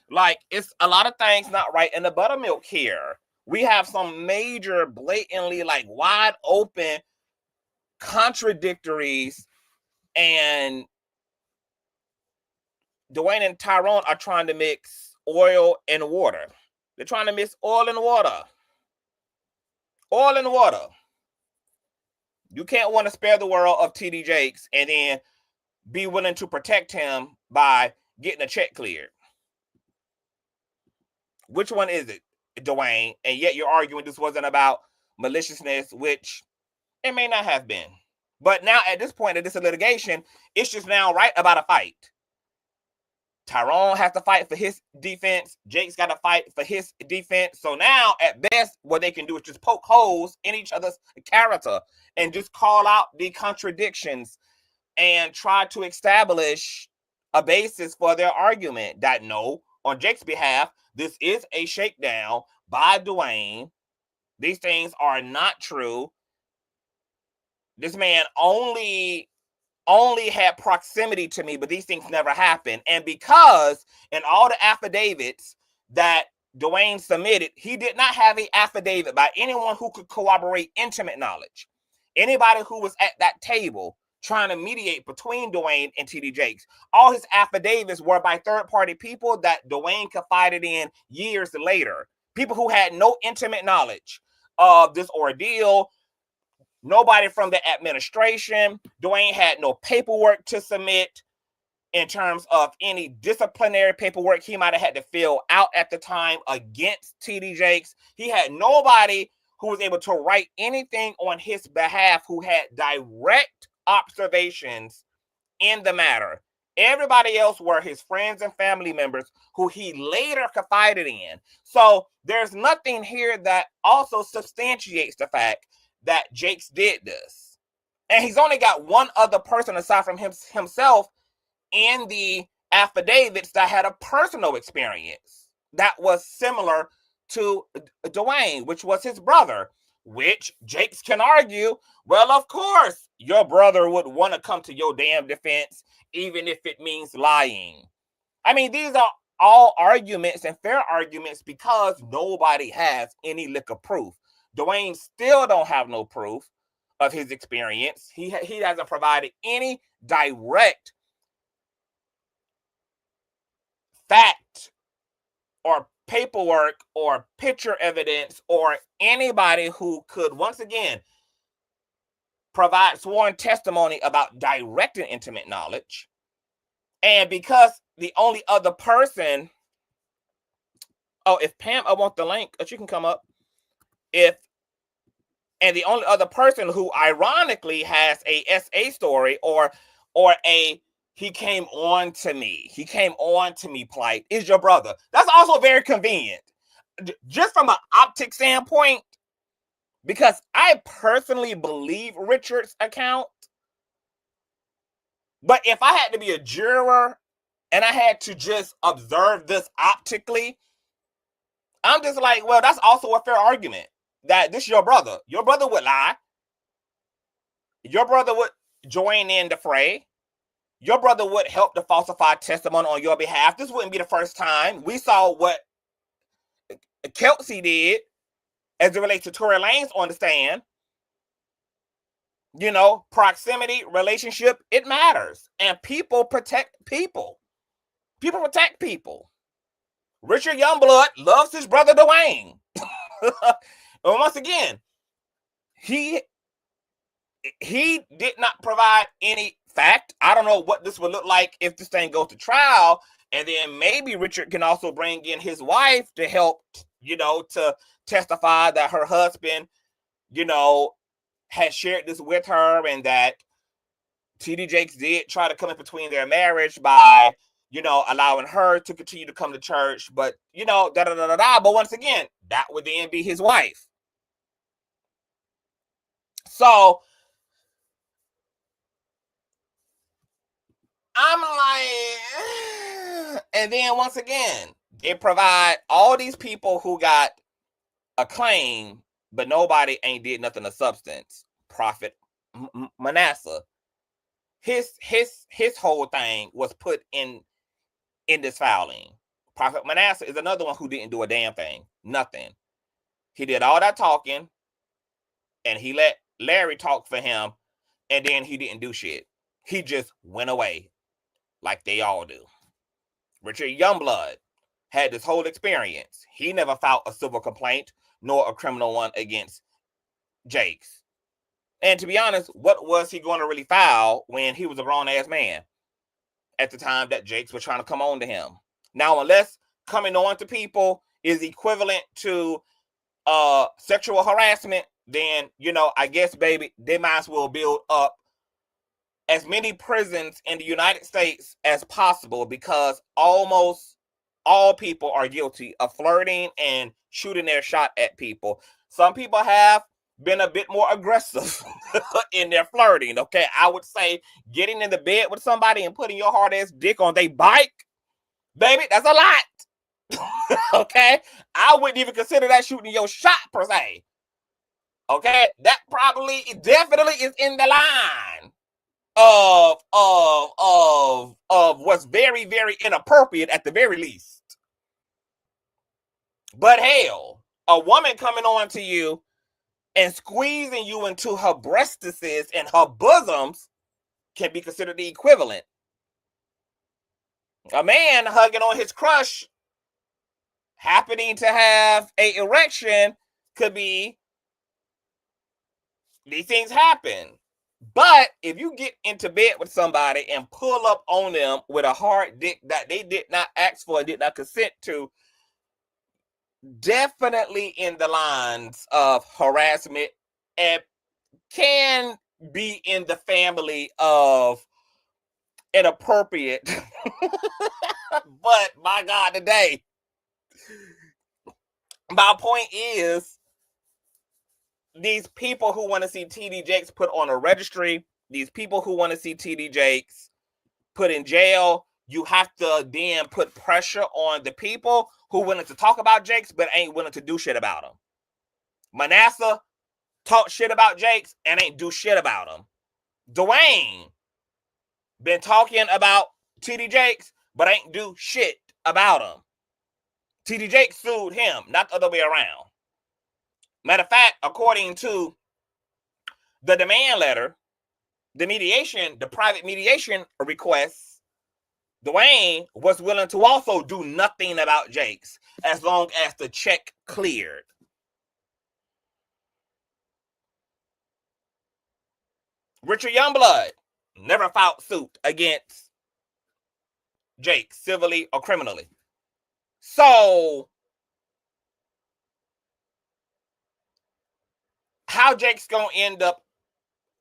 Like, it's a lot of things not right in the buttermilk here. We have some major, blatantly, like, wide open contradictories, and Duane and Tyrone are trying to mix oil and water. They're trying to mix oil and water. Oil and water. You can't want to spare the world of T.D. Jakes and then be willing to protect him by getting a check cleared. Which one is it, Duane? And yet you're arguing this wasn't about maliciousness, which it may not have been. But now at this point of this litigation, it's just now right about a fight. Tyrone has to fight for his defense. Jake's got to fight for his defense. So now, at best, what they can do is just poke holes in each other's character and just call out the contradictions and try to establish a basis for their argument that no, on Jake's behalf, This is a shakedown by Duane. These things are not true. This man only had proximity to me, but these things never happened. And because in all the affidavits that Duane submitted, he did not have an affidavit by anyone who could corroborate intimate knowledge. Anybody who was at that table trying to mediate between Duane and T.D. Jakes, all his affidavits were by third-party people that Duane confided in years later. People who had no intimate knowledge of this ordeal. Nobody from the administration. Duane had no paperwork to submit in terms of any disciplinary paperwork he might have had to fill out at the time against T.D. Jakes. He had nobody who was able to write anything on his behalf who had direct observations in the matter. Everybody else were his friends and family members who he later confided in. So there's nothing here that also substantiates the fact that Jakes did this. And he's only got one other person aside from himself in the affidavits that had a personal experience that was similar to Duane, which was his brother, which Jakes can argue, well, of course, your brother would want to come to your damn defense, even if it means lying. I mean, these are all arguments and fair arguments because nobody has any lick of proof. Duane still don't have no proof of his experience. He hasn't provided any direct fact or paperwork or picture evidence or anybody who could, once again, provide sworn testimony about direct and intimate knowledge. And because the only other person, if Pam, I want the link, she can come up. And the only other person who ironically has a SA story or a he came on to me plight is your brother. That's also very convenient. Just from an optic standpoint, because I personally believe Richard's account. But if I had to be a juror and I had to just observe this optically, I'm just like, well, that's also a fair argument. That this is your brother. Your brother would lie. Your brother would join in the fray. Your brother would help to falsify testimony on your behalf. This wouldn't be the first time. We saw what Kelsey did as it relates to Tory Lanez on the stand. You know, proximity, relationship, it matters. And people protect people. People protect people. Richard Youngblood loves his brother Duane. And once again, he did not provide any fact. I don't know what this would look like if this thing goes to trial. And then maybe Richard can also bring in his wife to help, to testify that her husband, had shared this with her and that T.D. Jakes did try to come in between their marriage by, allowing her to continue to come to church. But, But once again, that would then be his wife. So I'm like, and then once again, it provide all these people who got a claim, but nobody ain't did nothing of substance. Prophet Manasseh, his whole thing was put in this filing. Prophet Manasseh is another one who didn't do a damn thing, nothing. He did all that talking, and he let Larry talk for him, and then he didn't do shit. He just went away, like they all do. Richard Youngblood had this whole experience. He never filed a civil complaint, nor a criminal one against Jakes. And to be honest, what was he going to really file when he was a grown-ass man at the time that Jakes was trying to come on to him? Now, unless coming on to people is equivalent to sexual harassment, then, I guess, baby, they might as well build up as many prisons in the United States as possible, because almost all people are guilty of flirting and shooting their shot at people. Some people have been a bit more aggressive in their flirting, okay? I would say getting in the bed with somebody and putting your hard-ass dick on their bike, baby, that's a lot. Okay? I wouldn't even consider that shooting your shot per se. Okay? That probably definitely is in the line of what's very, very inappropriate at the very least. But hell, a woman coming on to you and squeezing you into her breastises and her bosoms can be considered the equivalent. A man hugging on his crush, happening to have an erection, could be, these things happen. But if you get into bed with somebody and pull up on them with a hard dick that they did not ask for and did not consent to, definitely in the lines of harassment and can be in the family of inappropriate. But my God, today, my point is, these people who want to see T.D. Jakes put on a registry, these people who want to see T.D. Jakes put in jail, you have to then put pressure on the people who willing to talk about Jakes but ain't willing to do shit about him. Manasseh talk shit about Jakes and ain't do shit about him. Duane been talking about T.D. Jakes but ain't do shit about him. T.D. Jakes sued him, not the other way around. Matter of fact, according to the demand letter, the private mediation requests, Duane was willing to also do nothing about Jakes as long as the check cleared. Richard Youngblood never filed suit against Jakes, civilly or criminally. So, how Jakes gonna end up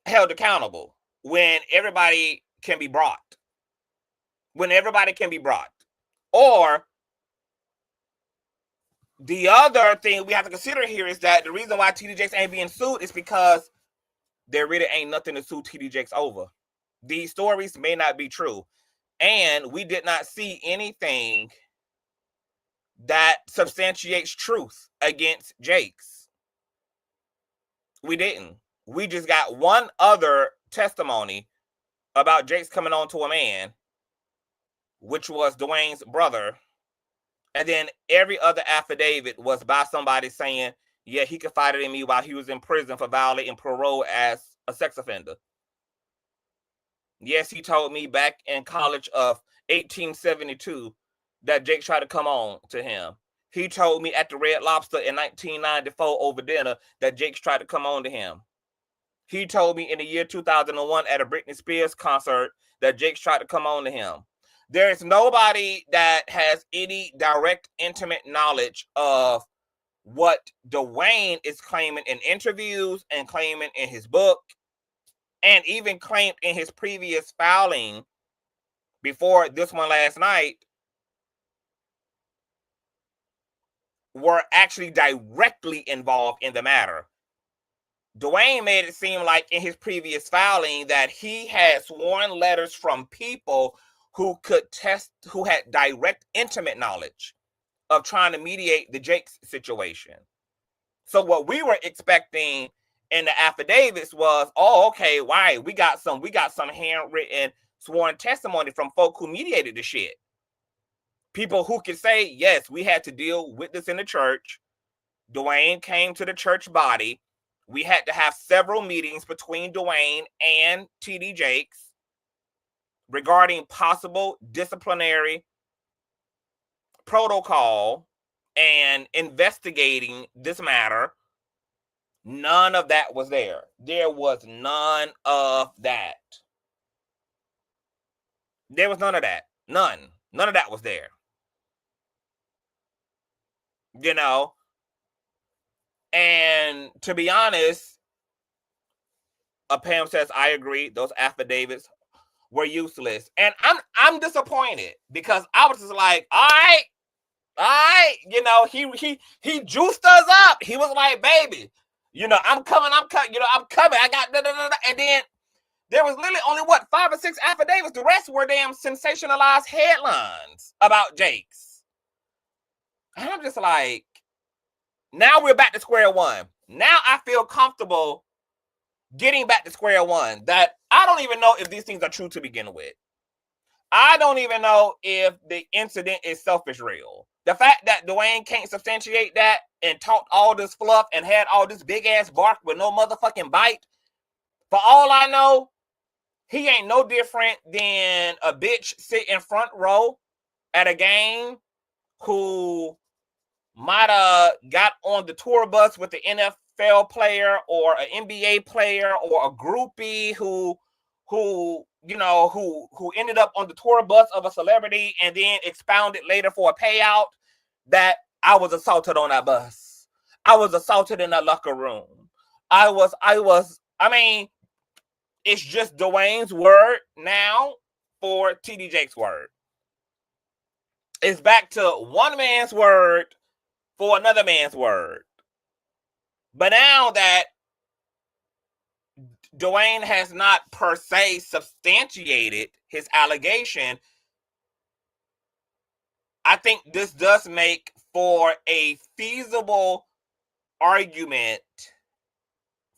held accountable when everybody can be brought? When everybody can be brought. Or, the other thing we have to consider here is that the reason why T.D. Jakes ain't being sued is because there really ain't nothing to sue T.D. Jakes over. These stories may not be true. And we did not see anything that substantiates truth against Jakes. We didn't. We just got one other testimony about Jakes coming on to a man, which was Duane's brother. And then every other affidavit was by somebody saying, yeah, he confided in me while he was in prison for violating parole as a sex offender. Yes, he told me back in college of 1872 that Jakes tried to come on to him. He told me at the Red Lobster in 1994 over dinner that Jakes tried to come on to him. He told me in the year 2001 at a Britney Spears concert that Jakes tried to come on to him. There is nobody that has any direct, intimate knowledge of what Duane is claiming in interviews and claiming in his book, and even claimed in his previous filing before this one last night, were actually directly involved in the matter. Duane made it seem like in his previous filing that he had sworn letters from people who could test, who had direct, intimate knowledge of trying to mediate the Jakes situation. So what we were expecting in the affidavits was, oh, okay, why? We got some handwritten sworn testimony from folk who mediated the shit. People who could say, yes, we had to deal with this in the church. Duane came to the church body. We had to have several meetings between Duane and T.D. Jakes regarding possible disciplinary protocol and investigating this matter. None of that was there. There was none of that. There was none of that. None of that was there. You know? And to be honest, Pam says, I agree, those affidavits were useless. And I'm disappointed because I was just like, all right, you know, he juiced us up. He was like, baby, you know, I'm coming, you know, I'm coming. I got and then there was literally only 5 or 6 affidavits. The rest were damn sensationalized headlines about Jakes. And I'm just like, now we're back to square one. Now I feel comfortable getting back to square one. That I don't even know if these things are true to begin with. I don't even know if the incident itself is real. The fact that Duane can't substantiate that and talked all this fluff and had all this big ass bark with no motherfucking bite, for all I know, he ain't no different than a bitch sitting front row at a game who might have got on the tour bus with the NFL player or an NBA player or a groupie who ended up on the tour bus of a celebrity and then expounded later for a payout that I was assaulted on that bus. I was assaulted in that locker room. I mean, it's just Duane's word now for T.D Jakes' word. It's back to one man's word for another man's word. But now that Duane has not per se substantiated his allegation, I think this does make for a feasible argument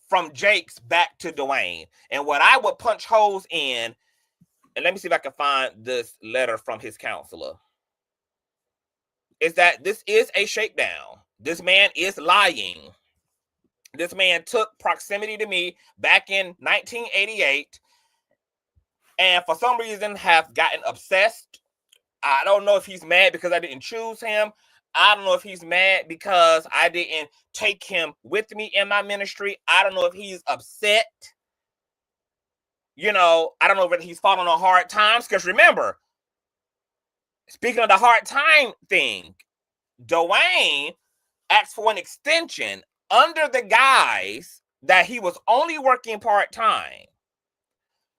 from Jakes back to Duane. And what I would punch holes in, and let me see if I can find this letter from his counselor, is that this is a shakedown. This man is lying. This man took proximity to me back in 1988 and for some reason have gotten obsessed. I don't know if he's mad because I didn't choose him. I don't know if he's mad because I didn't take him with me in my ministry. I don't know if he's upset. You know, I don't know whether he's falling on hard times. Because remember, speaking of the hard time thing, Duane asked for an extension under the guise that he was only working part-time.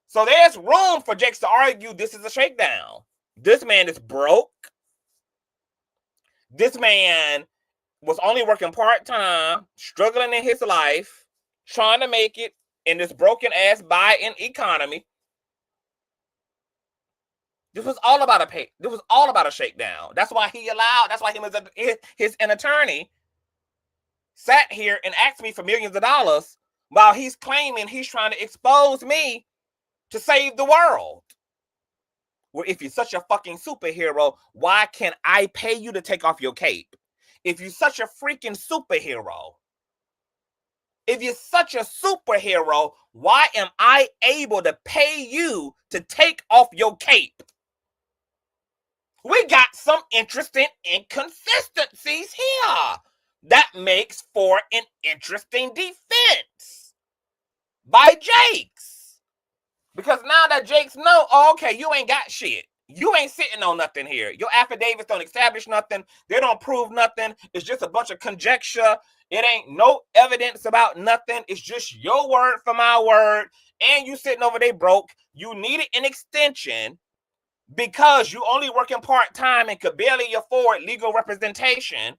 So there's room for Jakes to argue this is a shakedown. This man is broke. This man was only working part-time, struggling in his life, trying to make it in this broken-ass buy-in economy. This was all about a shakedown. That's why him as an attorney sat here and asked me for millions of dollars while he's claiming he's trying to expose me to save the world. Well, if you're such a fucking superhero, why can't I pay you to take off your cape? If you're such a freaking superhero, why am I able to pay you to take off your cape? We got some interesting inconsistencies here. That makes for an interesting defense by Jakes. Because now that Jakes know, oh, okay, you ain't got shit. You ain't sitting on nothing here. Your affidavits don't establish nothing. They don't prove nothing. It's just a bunch of conjecture. It ain't no evidence about nothing. It's just your word for my word. And you sitting over there broke. You needed an extension because you only working part-time and could barely afford legal representation.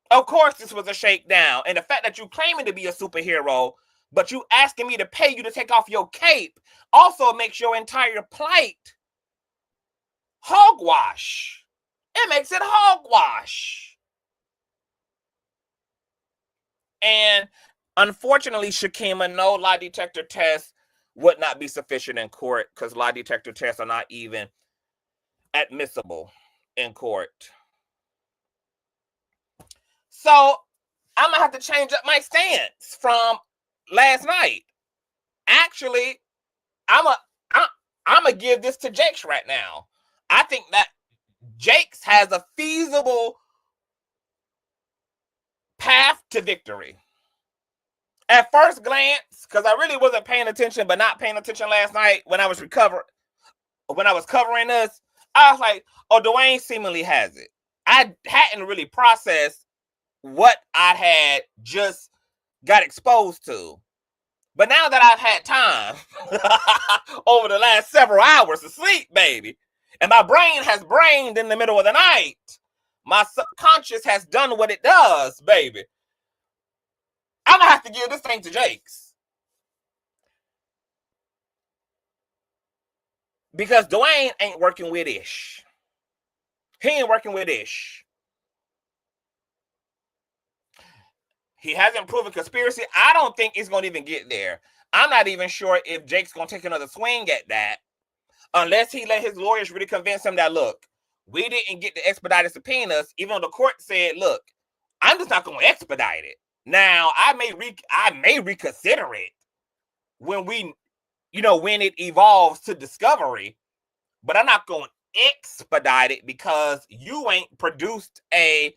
Of course, this was a shakedown. And the fact that you claiming to be a superhero, but you asking me to pay you to take off your cape also makes your entire plight hogwash. It makes it hogwash. And unfortunately, Shakima, no lie detector tests would not be sufficient in court because lie detector tests are not even admissible in court. So I'm gonna have to change up my stance from last night. Actually, I'm gonna give this to Jakes right now. I think that Jakes has a feasible path to victory. At first glance, because I really wasn't paying attention, but not paying attention last night when I was covering this, I was like, oh, Duane seemingly has it. I hadn't really processed what I had just got exposed to. But now that I've had time over the last several hours to sleep, baby, and my brain has brained in the middle of the night, my subconscious has done what it does, baby. I'm going to have to give this thing to Jakes. Because Duane ain't working with ish. He ain't working with Ish. He hasn't proven conspiracy. I don't think it's going to even get there. I'm not even sure if Jake's going to take another swing at that unless he let his lawyers really convince him that, look, we didn't get the expedited subpoenas, even though the court said, look, I'm just not going to expedite it. Now, I may reconsider it when when it evolves to discovery, but I'm not going to expedite it because you ain't produced a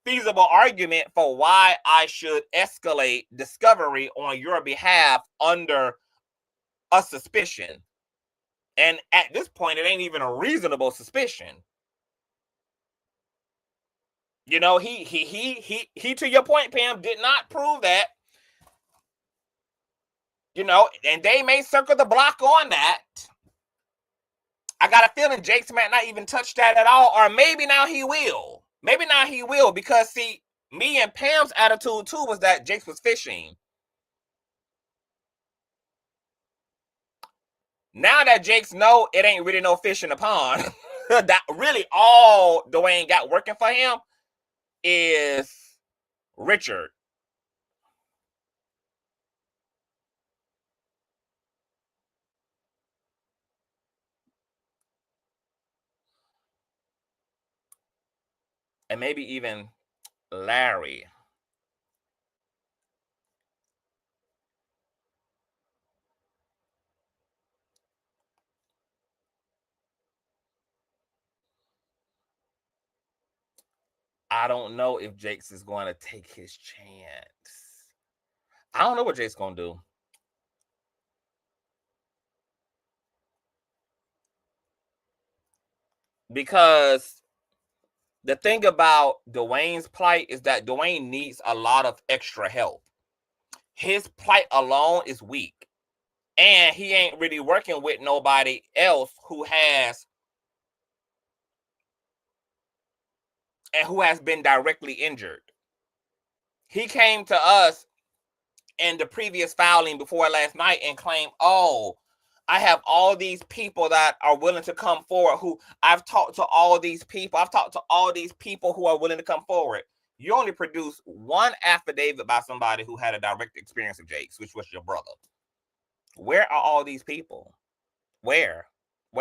feasible argument for why I should escalate discovery on your behalf under a suspicion. And at this point, it ain't even a reasonable suspicion. He to your point, Pam, did not prove that. And they may circle the block on that. I got a feeling Jakes might not even touch that at all, or maybe now he will. Maybe now he will, because see, me and Pam's attitude too was that Jakes was fishing. Now that Jakes know it ain't really no fish in the pond, that really all Duane got working for him is Richard. And maybe even Larry. I don't know if Jakes is going to take his chance. I don't know what Jakes going to do. Because the thing about Duane's plight is that Duane needs a lot of extra help. His plight alone is weak. And he ain't really working with nobody else who has been directly injured. He came to us in the previous filing before last night and claimed, oh, I have all these people that are willing to come forward who I've talked to all these people. I've talked to all these people who are willing to come forward. You only produced one affidavit by somebody who had a direct experience of Jakes, which was your brother. Where are all these people? Where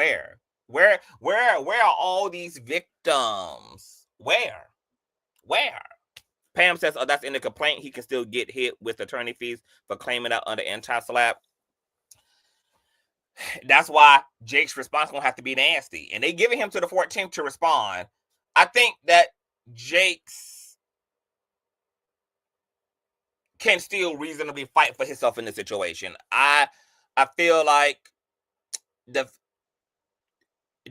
are all these victims? Where? Pam says, oh, that's in the complaint. He can still get hit with attorney fees for claiming that under anti-SLAPP. That's why Jake's response gonna have to be nasty. And they giving him to the 14th to respond. I think that Jake's can still reasonably fight for himself in this situation. I feel like the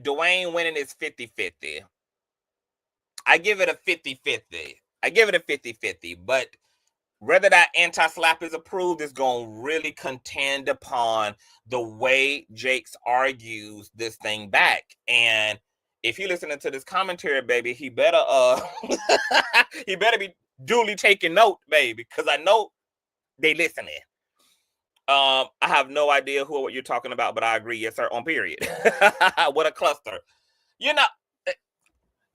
Duane winning is 50-50. I give it a 50-50. But whether that anti-SLAPP is approved is going to really contend upon the way Jakes argues this thing back. And if you're listening to this commentary, baby, he better he better be duly taking note, baby, because I know they listening. I have no idea what you're talking about, but I agree. Yes, sir. On period. What a cluster.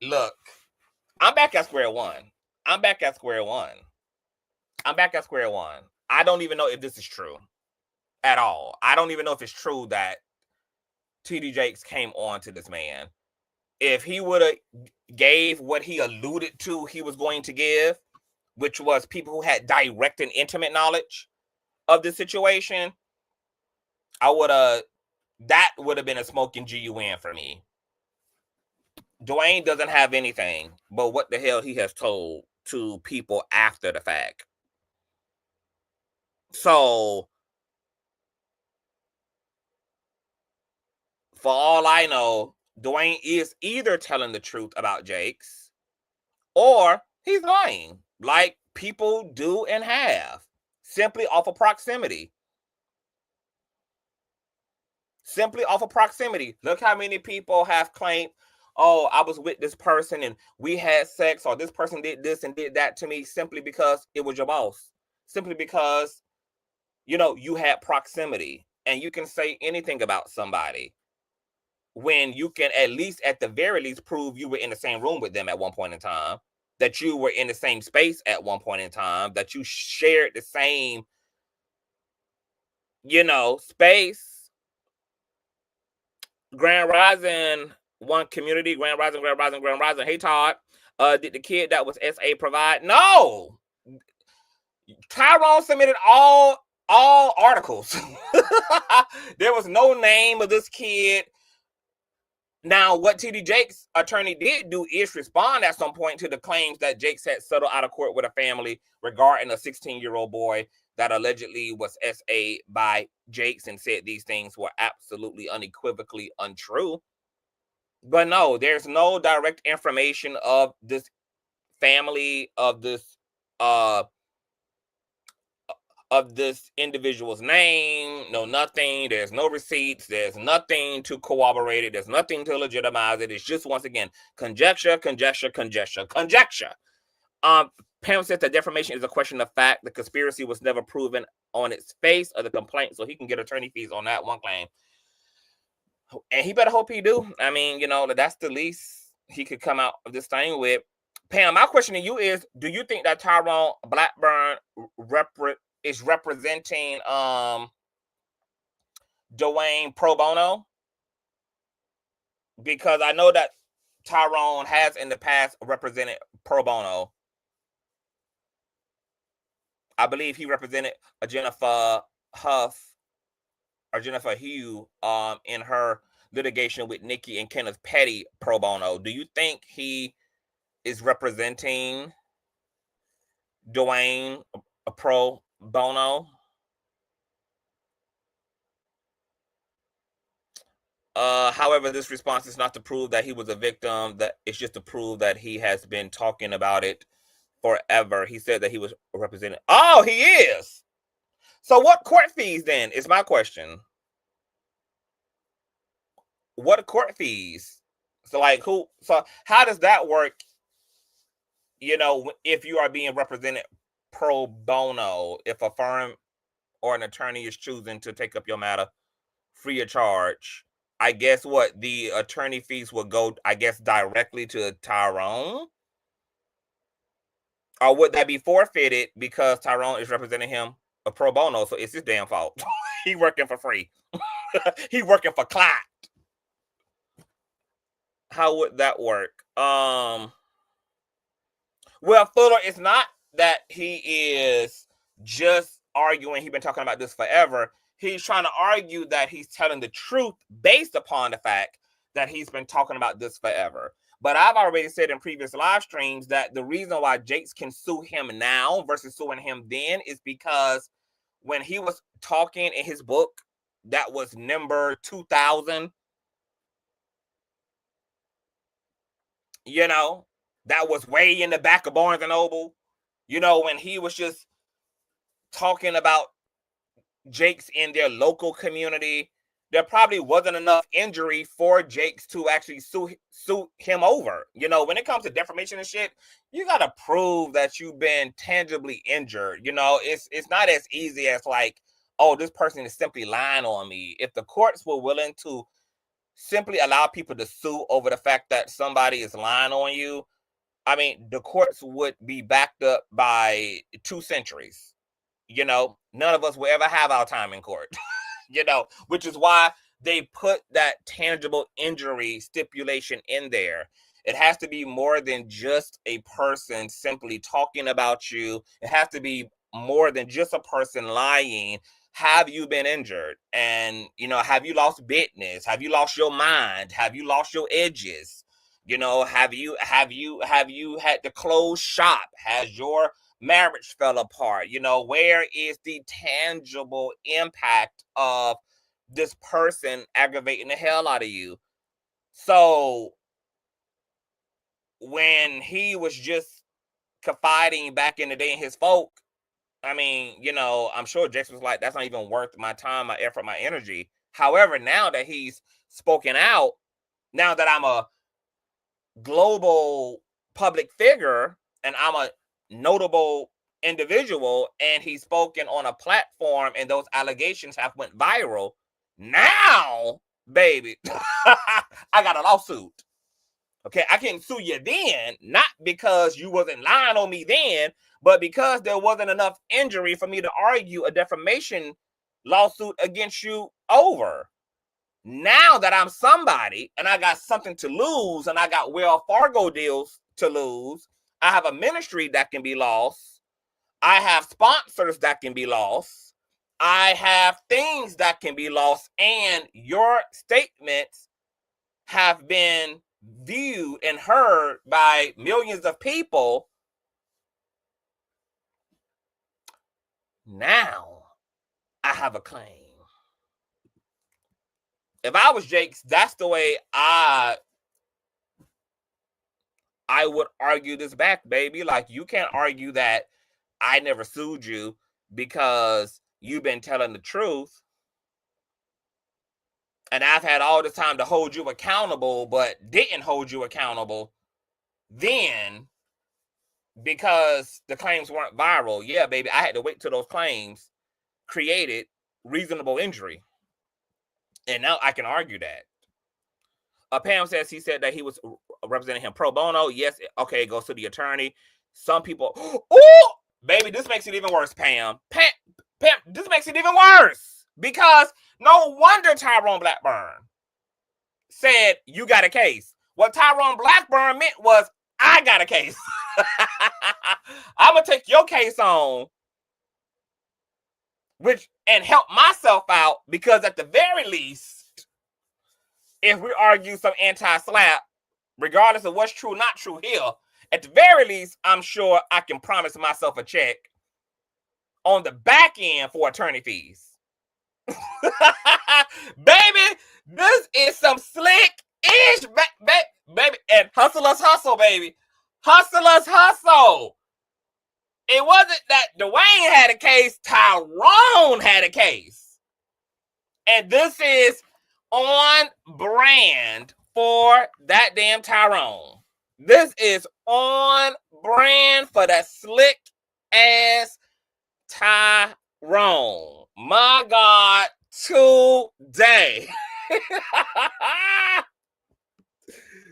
Look, I'm back at square one. I don't even know if this is true at all. I don't even know if it's true that T.D. Jakes came on to this man. If he would have gave what he alluded to he was going to give, which was people who had direct and intimate knowledge of the situation, that would have been a smoking GUN for me. Duane doesn't have anything but what the hell he has told to people after the fact. So, for all I know, Duane is either telling the truth about Jakes or he's lying, like people do and have, simply off of proximity. Look how many people have claimed, oh, I was with this person and we had sex, or this person did this and did that to me simply because it was your boss. Simply because, you had proximity. And you can say anything about somebody. when you can at least, at the very least, prove you were in the same room with them at one point in time, that you were in the same space at one point in time, that you shared the same, space. Grand Rising, one community, Grand Rising, Grand Rising, Grand Rising. Hey, Todd, did the kid that was SA provide? No. Tyrone submitted all articles. There was no name of this kid. Now, what T.D. Jakes' attorney did do is respond at some point to the claims that Jakes had settled out of court with a family regarding a 16-year-old boy that allegedly was SA by Jakes, and said these things were absolutely unequivocally untrue. But no, there's no direct information of this family, of this individual's name, no nothing. There's no receipts. There's nothing to corroborate it. There's nothing to legitimize it. It's just, once again, conjecture, conjecture, conjecture, conjecture. Pam said that defamation is a question of fact. The conspiracy was never proven on its face of the complaint, so he can get attorney fees on that one claim. And he better hope he do. I mean, that's the least he could come out of this thing with. Pam, my question to you is, do you think that Tyrone Blackburn is representing Duane pro bono? Because I know that Tyrone has in the past represented pro bono. I believe he represented Jennifer Hugh in her litigation with Nikki and Kenneth Petty pro bono. Do you think he is representing Duane pro bono? However, this response is not to prove that he was a victim. That it's just to prove that he has been talking about it forever. He said that he was represented. Oh, he is. So what court fees then is my question. What court fees? So how does that work? If you are being represented pro bono, if a firm or an attorney is choosing to take up your matter free of charge, I guess what the attorney fees will go, I guess, directly to Tyrone? Or would that be forfeited because Tyrone is representing him a pro bono? So it's his damn fault. He working for free. He working for clout. How would that work? Well, Fuller, it's not that he is just arguing. He's been talking about this forever. He's trying to argue that he's telling the truth based upon the fact that he's been talking about this forever. But I've already said in previous live streams that the reason why Jakes can sue him now versus suing him then is because when he was talking in his book, that was number 2000, that was way in the back of Barnes and Noble, when he was just talking about Jakes in their local community, there probably wasn't enough injury for Jakes to actually sue him over. When it comes to defamation and shit, you got to prove that you've been tangibly injured. It's not as easy as like, oh, this person is simply lying on me. If the courts were willing to simply allow people to sue over the fact that somebody is lying on you, I mean, the courts would be backed up by 2 centuries. None of us will ever have our time in court. Which is why they put that tangible injury stipulation in there. It has to be more than just a person simply talking about you. It has to be more than just a person lying. Have you been injured? And, have you lost business? Have you lost your mind? Have you lost your edges? Have you had to close shop? Has your marriage fell apart? Where is the tangible impact of this person aggravating the hell out of you? So when he was just confiding back in the day in his folk, I mean, I'm sure Jakes was like, that's not even worth my time, my effort, my energy. However, now that he's spoken out, now that I'm a global public figure and I'm a notable individual, and he's spoken on a platform and those allegations have went viral, now baby, I got a lawsuit. Okay, I can't sue you then, not because you wasn't lying on me then, but because there wasn't enough injury for me to argue a defamation lawsuit against you over. Now that I'm somebody and I got something to lose and I got Wells Fargo deals to lose, I have a ministry that can be lost. I have sponsors that can be lost. I have things that can be lost, and your statements have been viewed and heard by millions of people. Now I have a claim. If I was Jakes, that's the way I would argue this back, baby. Like, you can't argue that I never sued you because you've been telling the truth. And I've had all this time to hold you accountable, but didn't hold you accountable then because the claims weren't viral. Yeah, baby, I had to wait till those claims created reasonable injury. And now I can argue that. Pam says he said that he was representing him pro bono. Yes, okay, it goes to the attorney. Some people, oh, baby, this makes it even worse, Pam. Pam, this makes it even worse because no wonder Tyrone Blackburn said you got a case. What Tyrone Blackburn meant was, I got a case. I'm gonna take your case on, and help myself out, because at the very least, if we argue some anti-slap, regardless of what's true, not true here, at the very least, I'm sure I can promise myself a check on the back end for attorney fees. Baby, this is some slick-ish, baby, and hustlers hustle, baby. Hustlers hustle. It wasn't that Duane had a case, Tyrone had a case. And this is on brand for that damn Tyrone. This is on brand for that slick ass Tyrone. My God, today.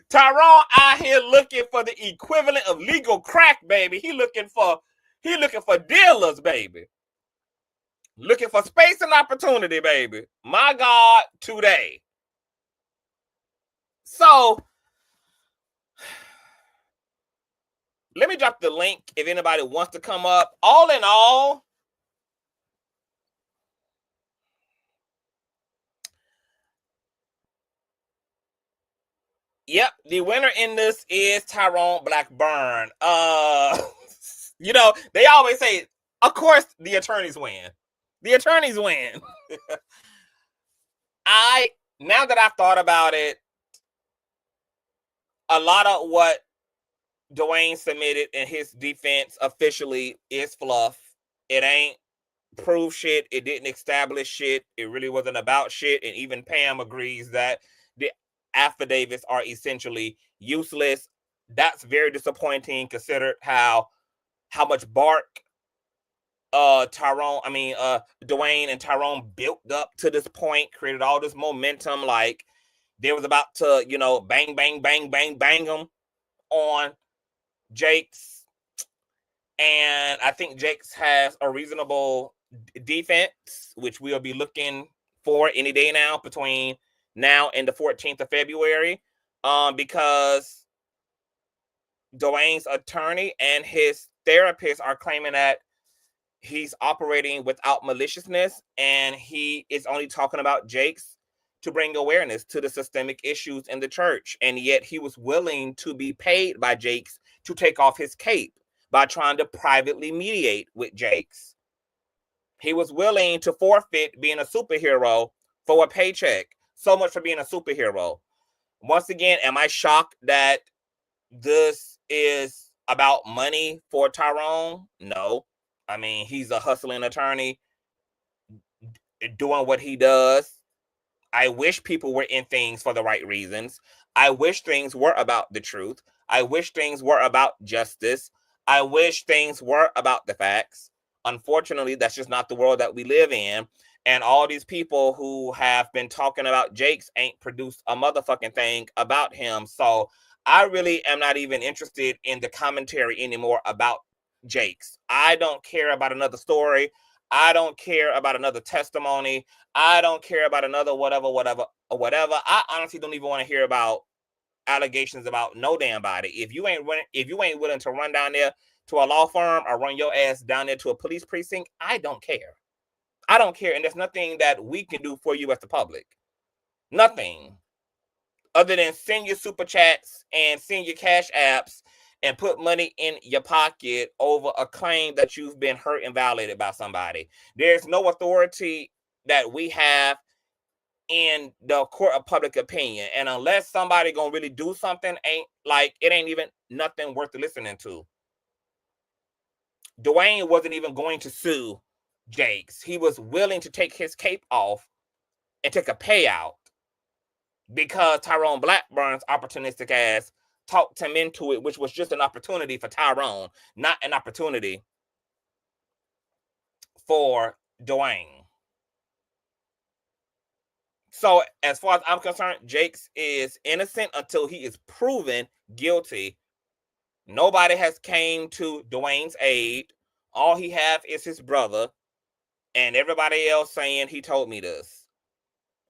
Tyrone out here looking for the equivalent of legal crack, baby. He looking for dealers, baby. Looking for space and opportunity, baby. My God, today. So, let me drop the link if anybody wants to come up. All in all, yep, the winner in this is Tyrone Blackburn. You know, they always say, of course, the attorneys win. The attorneys win. Now that I've thought about it, a lot of what Duane submitted in his defense officially is fluff. It ain't proof shit. It didn't establish shit. It really wasn't about shit. And even Pam agrees that the affidavits are essentially useless. That's very disappointing, considered how much bark Duane and Tyrone built up to this point, created all this momentum, like they was about to, bang, bang, bang, bang, bang them on Jakes. And I think Jakes has a reasonable defense, which we'll be looking for any day now, between now and the 14th of February, because Duane's attorney and his therapist are claiming that he's operating without maliciousness, and he is only talking about Jakes to bring awareness to the systemic issues in the church. And yet he was willing to be paid by Jakes to take off his cape by trying to privately mediate with Jakes. He was willing to forfeit being a superhero for a paycheck. So much for being a superhero. Once again, am I shocked that this is about money for Tyrone? No. I mean, he's a hustling attorney doing what he does. I wish people were in things for the right reasons. I wish things were about the truth. I wish things were about justice. I wish things were about the facts. Unfortunately, that's just not the world that we live in. And all these people who have been talking about Jakes ain't produced a motherfucking thing about him. So I really am not even interested in the commentary anymore about Jakes. I don't care about another story. I don't care about another testimony. I don't care about another whatever. I honestly don't even want to hear about allegations about no damn body. If you ain't willing to run down there to a law firm or run your ass down there to a police precinct, I don't care. I don't care, and there's nothing that we can do for you as the public. Nothing. Other than send your super chats and send your cash apps and put money in your pocket over a claim that you've been hurt and violated by somebody. There's no authority that we have in the court of public opinion. And unless somebody gonna really do something, it ain't even nothing worth listening to. Duane wasn't even going to sue Jakes. He was willing to take his cape off and take a payout because Tyrone Blackburn's opportunistic ass talked him into it, which was just an opportunity for Tyrone, not an opportunity for Duane. So as far as I'm concerned, Jakes is innocent until he is proven guilty. Nobody has came to Duane's aid. All he have is his brother and everybody else saying he told me this.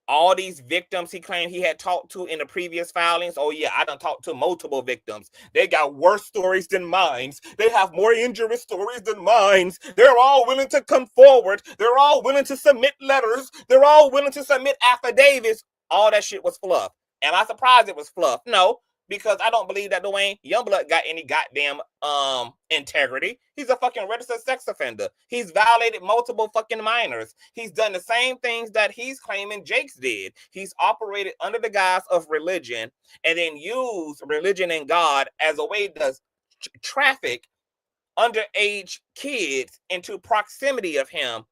All these victims he claimed he had talked to in the previous filings. Oh yeah, I done talked to multiple victims. They got worse stories than mine. They have more injurious stories than mine. They're all willing to come forward. They're all willing to submit letters. They're all willing to submit affidavits. All that shit was fluff. Am I surprised it was fluff? No, because I don't believe that Duane Youngblood got any goddamn integrity. He's a fucking registered sex offender. He's violated multiple fucking minors. He's done the same things that he's claiming Jakes did. He's operated under the guise of religion and then used religion and God as a way to traffic underage kids into proximity of him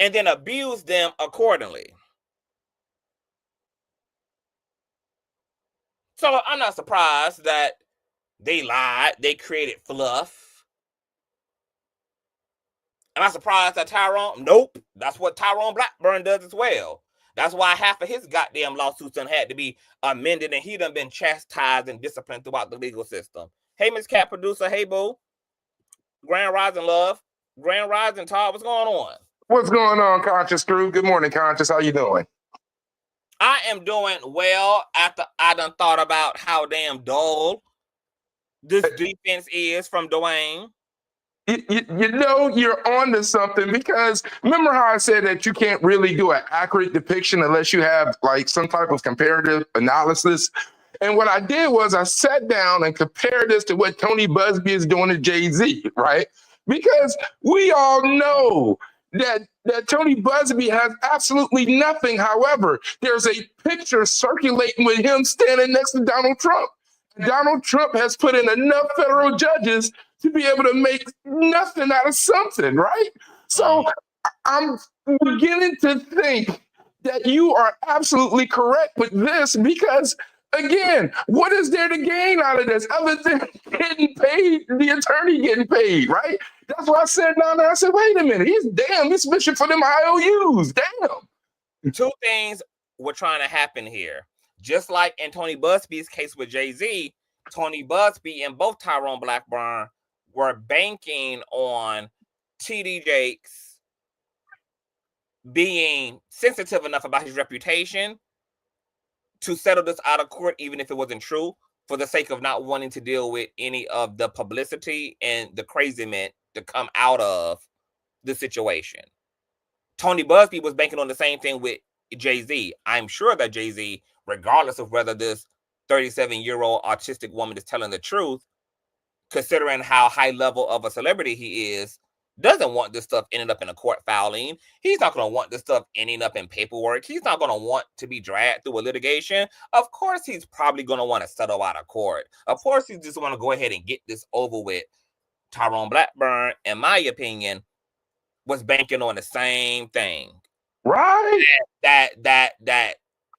and then abuse them accordingly. So I'm not surprised that they lied. They created fluff. Am I surprised that Tyrone? Nope. That's what Tyrone Blackburn does as well. That's why half of his goddamn lawsuits done had to be amended and he done been chastised and disciplined throughout the legal system. Hey, Miss Cat Producer. Hey, boo. Grand Rising Love. Grand Rising Todd. What's going on? What's going on, Conscious Crew? Good morning, Conscious. How you doing? I am doing well after I done thought about how damn dull this defense is from Duane. You know you're on to something because remember how I said that you can't really do an accurate depiction unless you have like some type of comparative analysis. And what I did was I sat down and compared this to what Tony Busby is doing to Jay-Z, right? Because we all know that Tony Busby has absolutely nothing. However, there's a picture circulating with him standing next to Donald Trump. Donald Trump has put in enough federal judges to be able to make nothing out of something, right? So I'm beginning to think that you are absolutely correct with this because, again, what is there to gain out of this other than getting paid, the attorney getting paid, right? That's why I said down there, I said, wait a minute, he's fishing for them IOUs, damn. Two things were trying to happen here. Just like in Tony Busby's case with Jay-Z, Tony Busby and both Tyrone Blackburn were banking on T.D. Jakes being sensitive enough about his reputation to settle this out of court, even if it wasn't true, for the sake of not wanting to deal with any of the publicity and the craziness to come out of the situation. Tony Busby was banking on the same thing with Jay-Z. I'm sure that Jay-Z, regardless of whether this 37-year-old autistic woman is telling the truth, considering how high level of a celebrity he is, doesn't want this stuff ending up in a court filing. He's not going to want this stuff ending up in paperwork. He's not going to want to be dragged through a litigation. Of course, he's probably going to want to settle out of court. Of course, he just want to go ahead and get this over with. Tyrone Blackburn, in my opinion, was banking on the same thing. Right. That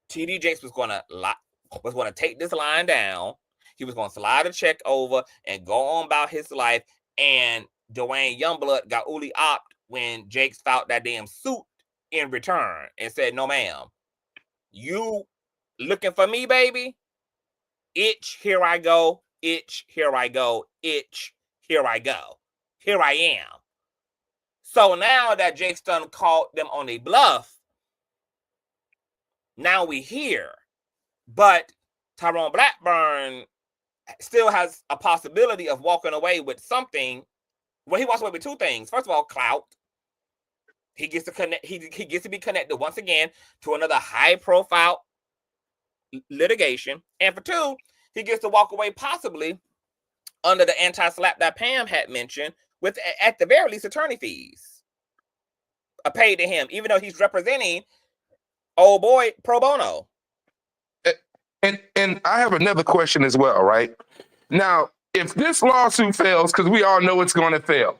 T.D. Jakes was going to take this line down. He was going to slide a check over and go on about his life. And Duane Youngblood got Uli opt when Jakes filed that damn suit in return and said, no, ma'am, you looking for me, baby? Itch, here I go. Itch, here I go. Itch, here I go. Here I am. So now that Jakes done called them on a bluff, now we here. But Tyrone Blackburn still has a possibility of walking away with something. Well, he walks away with two things. First of all, clout. He gets to connect. He gets to be connected once again to another high-profile litigation, and for two, he gets to walk away possibly under the anti-slap that Pam had mentioned, with at the very least attorney fees are paid to him, even though he's representing old boy pro bono. And I have another question as well, right? Now, if this lawsuit fails, because we all know it's going to fail,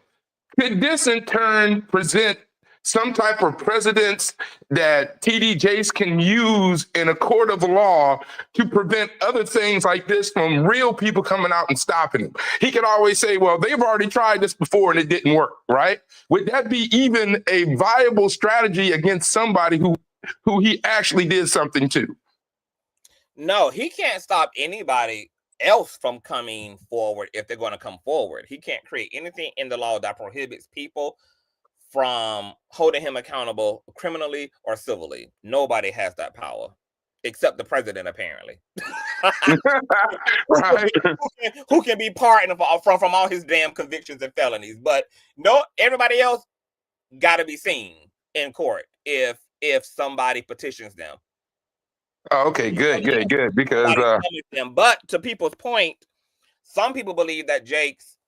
could this in turn present some type of precedence that T.D. Jakes can use in a court of law to prevent other things like this from real people coming out and stopping him? He could always say, well, they've already tried this before and it didn't work, right? Would that be even a viable strategy against somebody who he actually did something to? No, he can't stop anybody else from coming forward if they're going to come forward. He can't create anything in the law that prohibits people from holding him accountable criminally or civilly. Nobody has that power except the president, apparently. Right. who can be pardoned from all his damn convictions and felonies. But no, everybody else got to be seen in court if somebody petitions them. Oh, okay, good. Because but to people's point, some people believe that Jakes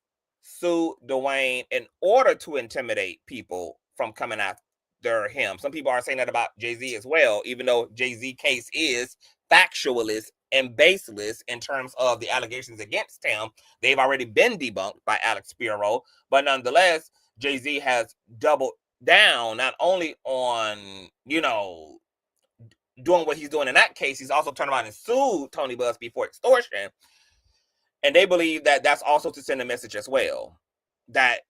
sued Duane in order to intimidate people from coming after him. Some people are saying that about Jay-Z as well, even though Jay-Z case is factualist and baseless in terms of the allegations against him. They've already been debunked by Alex Spiro, but nonetheless, Jay-Z has doubled down not only on, doing what he's doing in that case, he's also turned around and sued Tony Busby for extortion. And they believe that that's also to send a message as well, that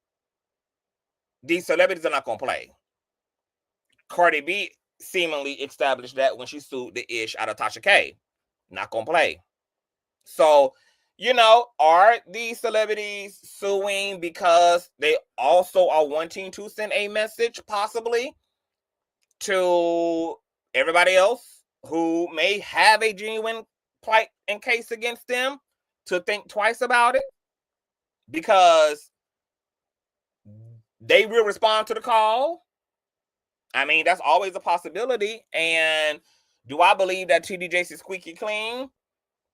these celebrities are not going to play. Cardi B seemingly established that when she sued the ish out of Tasha K. Not going to play. So, are these celebrities suing because they also are wanting to send a message possibly to everybody else who may have a genuine plight and case against them to think twice about it, because they will respond to the call? I mean, that's always a possibility. And do I believe that T.D. Jakes is squeaky clean?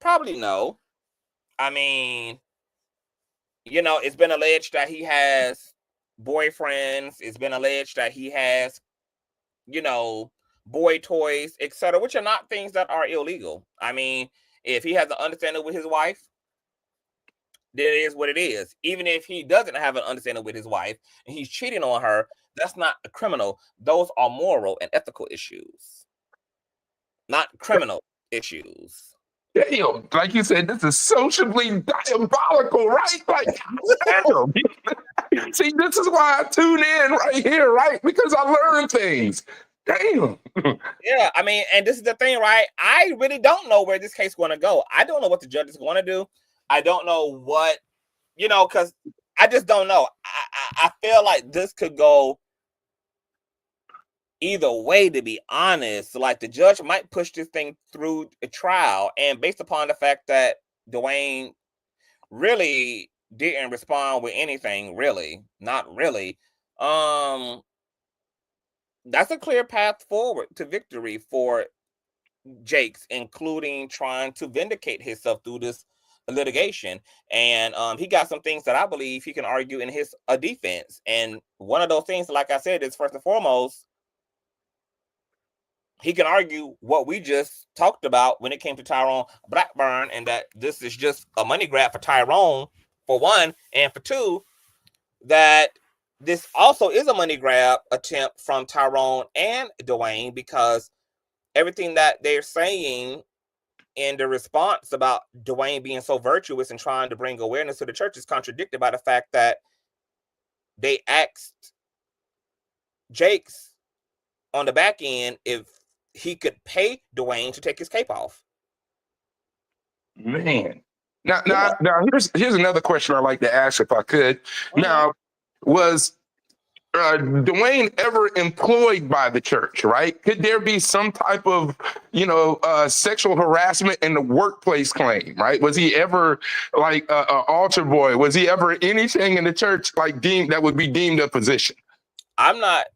Probably no. I mean, it's been alleged that he has boyfriends. It's been alleged that he has, boy toys, etc., which are not things that are illegal. I mean, if he has an understanding with his wife, then it is what it is. Even if he doesn't have an understanding with his wife and he's cheating on her, that's not a criminal. Those are moral and ethical issues, not criminal issues. Damn, like you said, this is socially diabolical, right? Like, damn. See, this is why I tune in right here, right? Because I learn things. Damn. Yeah, I mean, and this is the thing, right? I really don't know where this case is going to go. I don't know what the judge is going to do. I don't know what, because I just don't know. I feel like this could go either way, to be honest. Like, the judge might push this thing through a trial, and based upon the fact that Duane really didn't respond with anything, really, not really, that's a clear path forward to victory for Jakes, including trying to vindicate himself through this litigation. And he got some things that I believe he can argue in his defense. And one of those things, like I said, is first and foremost, he can argue what we just talked about when it came to Tyrone Blackburn, and that this is just a money grab for Tyrone, for one, and for two, that this also is a money grab attempt from Tyrone and Duane, because everything that they're saying in the response about Duane being so virtuous and trying to bring awareness to the church is contradicted by the fact that they asked Jakes on the back end if he could pay Duane to take his cape off. Man. Now, here's another question I'd like to ask if I could. Now, was Duane ever employed by the church, right? Could there be some type of, sexual harassment in the workplace claim, right? Was he ever like an altar boy? Was he ever anything in the church like deemed that would be deemed a position? I'm not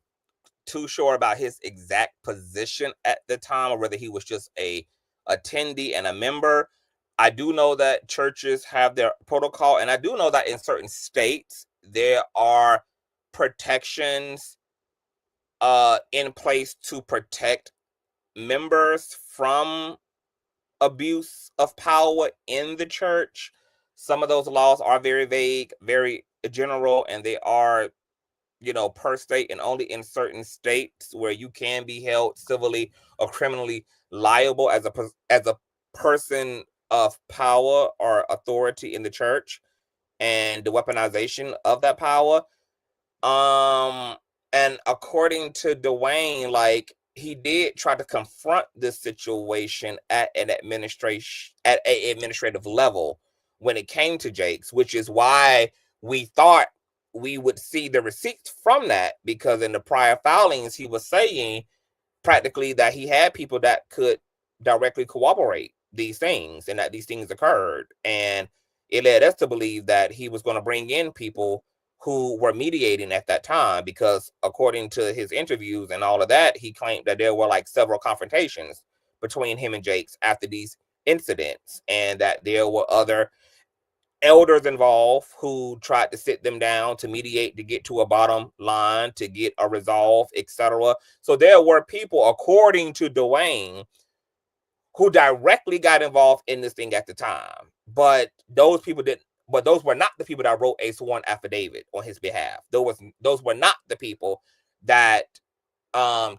too sure about his exact position at the time, or whether he was just a attendee and a member. I do know that churches have their protocol, and I do know that in certain states there are protections in place to protect members from abuse of power in the church. Some of those laws are very vague, very general, and they are, per state, and only in certain states where you can be held civilly or criminally liable as a person of power or authority in the church, and the weaponization of that power. And according to Duane, like, he did try to confront this situation at an administrative level when it came to Jakes, which is why we thought we would see the receipts from that, because in the prior filings he was saying practically that he had people that could directly corroborate these things and that these things occurred, and it led us to believe that he was going to bring in people who were mediating at that time, because according to his interviews and all of that, he claimed that there were like several confrontations between him and Jakes after these incidents, and that there were other elders involved who tried to sit them down to mediate, to get to a bottom line, to get a resolve, etc. So there were people, according to Duane, who directly got involved in this thing at the time, but those people didn't. But those were not the people that wrote a sworn affidavit on his behalf. Those were not the people that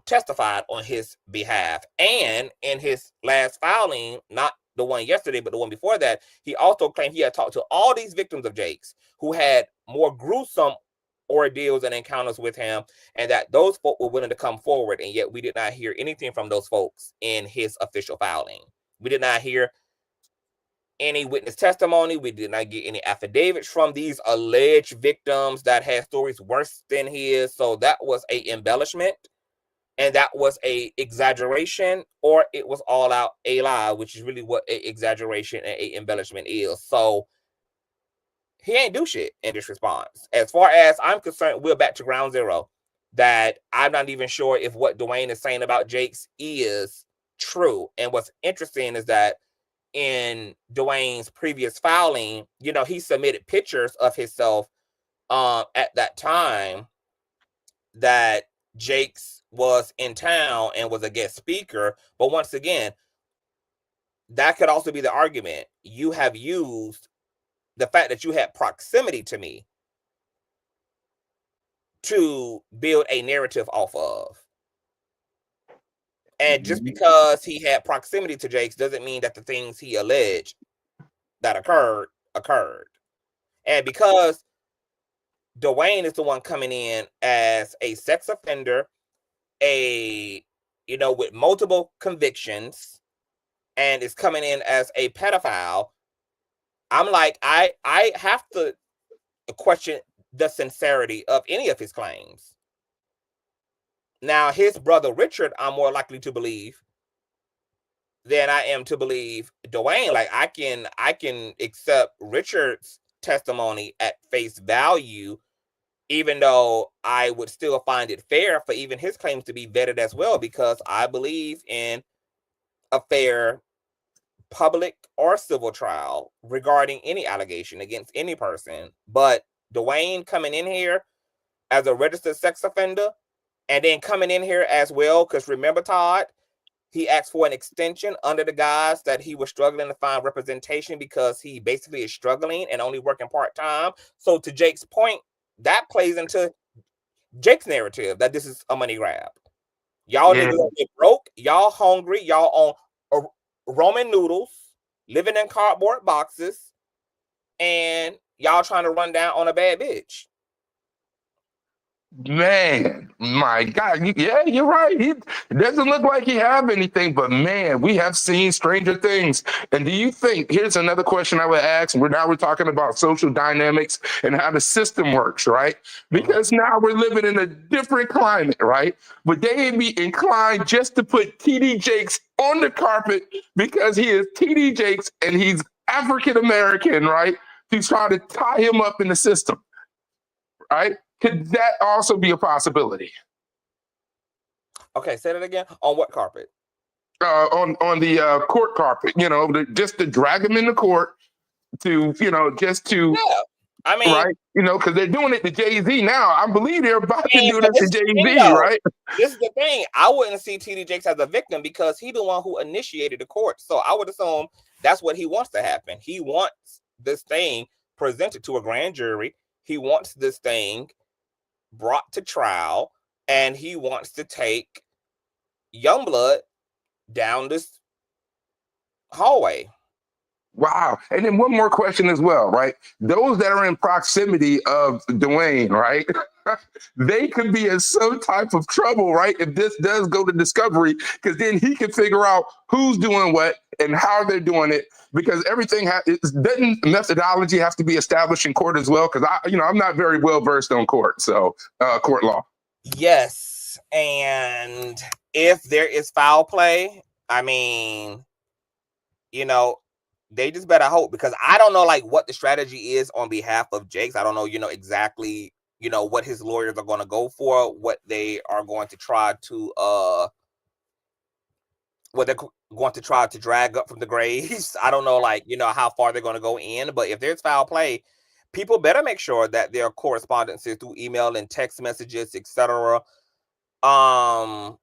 testified on his behalf. And in his last filing, not the one yesterday, but the one before that, he also claimed he had talked to all these victims of Jakes who had more gruesome ordeals and encounters with him, and that those folk were willing to come forward. And yet we did not hear anything from those folks in his official filing. We did not hear any witness testimony. We did not get any affidavits from these alleged victims that had stories worse than his. So that was a embellishment, and that was a exaggeration, or it was all out a lie, which is really what a exaggeration and a embellishment is. So he ain't do shit in this response. As far as I'm concerned, we're back to ground zero. That I'm not even sure if what Duane is saying about Jakes is true. And what's interesting is that in Duane's previous filing, he submitted pictures of himself at that time that Jakes was in town and was a guest speaker. But once again, that could also be the argument. You have used the fact that you had proximity to me to build a narrative off of. And just because he had proximity to Jakes doesn't mean that the things he alleged that occurred. And because Duane is the one coming in as a sex offender, with multiple convictions, and is coming in as a pedophile, I'm like, I have to question the sincerity of any of his claims. Now, his brother Richard, I'm more likely to believe than I am to believe Duane. Like, I can accept Richard's testimony at face value, even though I would still find it fair for even his claims to be vetted as well, because I believe in a fair public or civil trial regarding any allegation against any person. But Duane coming in here as a registered sex offender, and then coming in here as well, because remember, Todd, he asked for an extension under the guise that he was struggling to find representation because he basically is struggling and only working part-time. So to Jake's point, that plays into Jake's narrative that this is a money grab. Y'all niggas get broke, y'all hungry, y'all on Roman noodles, living in cardboard boxes, and y'all trying to run down on a bad bitch. Man, my God. Yeah, you're right. It doesn't look like he have anything, but man, we have seen stranger things. And do you think, here's another question I would ask. We're talking about social dynamics and how the system works, right? Mhm. Because now we're living in a different climate, right? Would they be inclined just to put TD Jakes on the carpet because he is TD Jakes and he's African American, right? To try to tie him up in the system, right? Could that also be a possibility? Okay, say that again. On what carpet? On the court carpet, just to drag him into court to, just to, Yeah. I mean, right, because they're doing it to Jay-Z now. I believe they're about to do but this this to is the thing, Jay-Z, though. right? This is the thing. I wouldn't see T.D. Jakes as a victim because he's the one who initiated the court. So I would assume that's what he wants to happen. He wants this thing presented to a grand jury. He wants this thing brought to trial, and he wants to take Youngblood down this hallway. Wow. And then one more question as well, right? Those that are in proximity of Duane, right? They could be in some type of trouble, right? If this does go to discovery, because then he can figure out who's doing what and how they're doing it. Because everything doesn't methodology have to be established in court as well? Because I'm not very well versed on court, so court law. Yes, and if there is foul play, I mean, they just better hope, because I don't know like what the strategy is on behalf of Jakes. I don't know, exactly, what his lawyers are going to go for, what they are going to try to what they're going to try to drag up from the graves. I don't know, like, how far they're going to go in, but if there's foul play, people better make sure that their correspondences through email and text messages, etc., are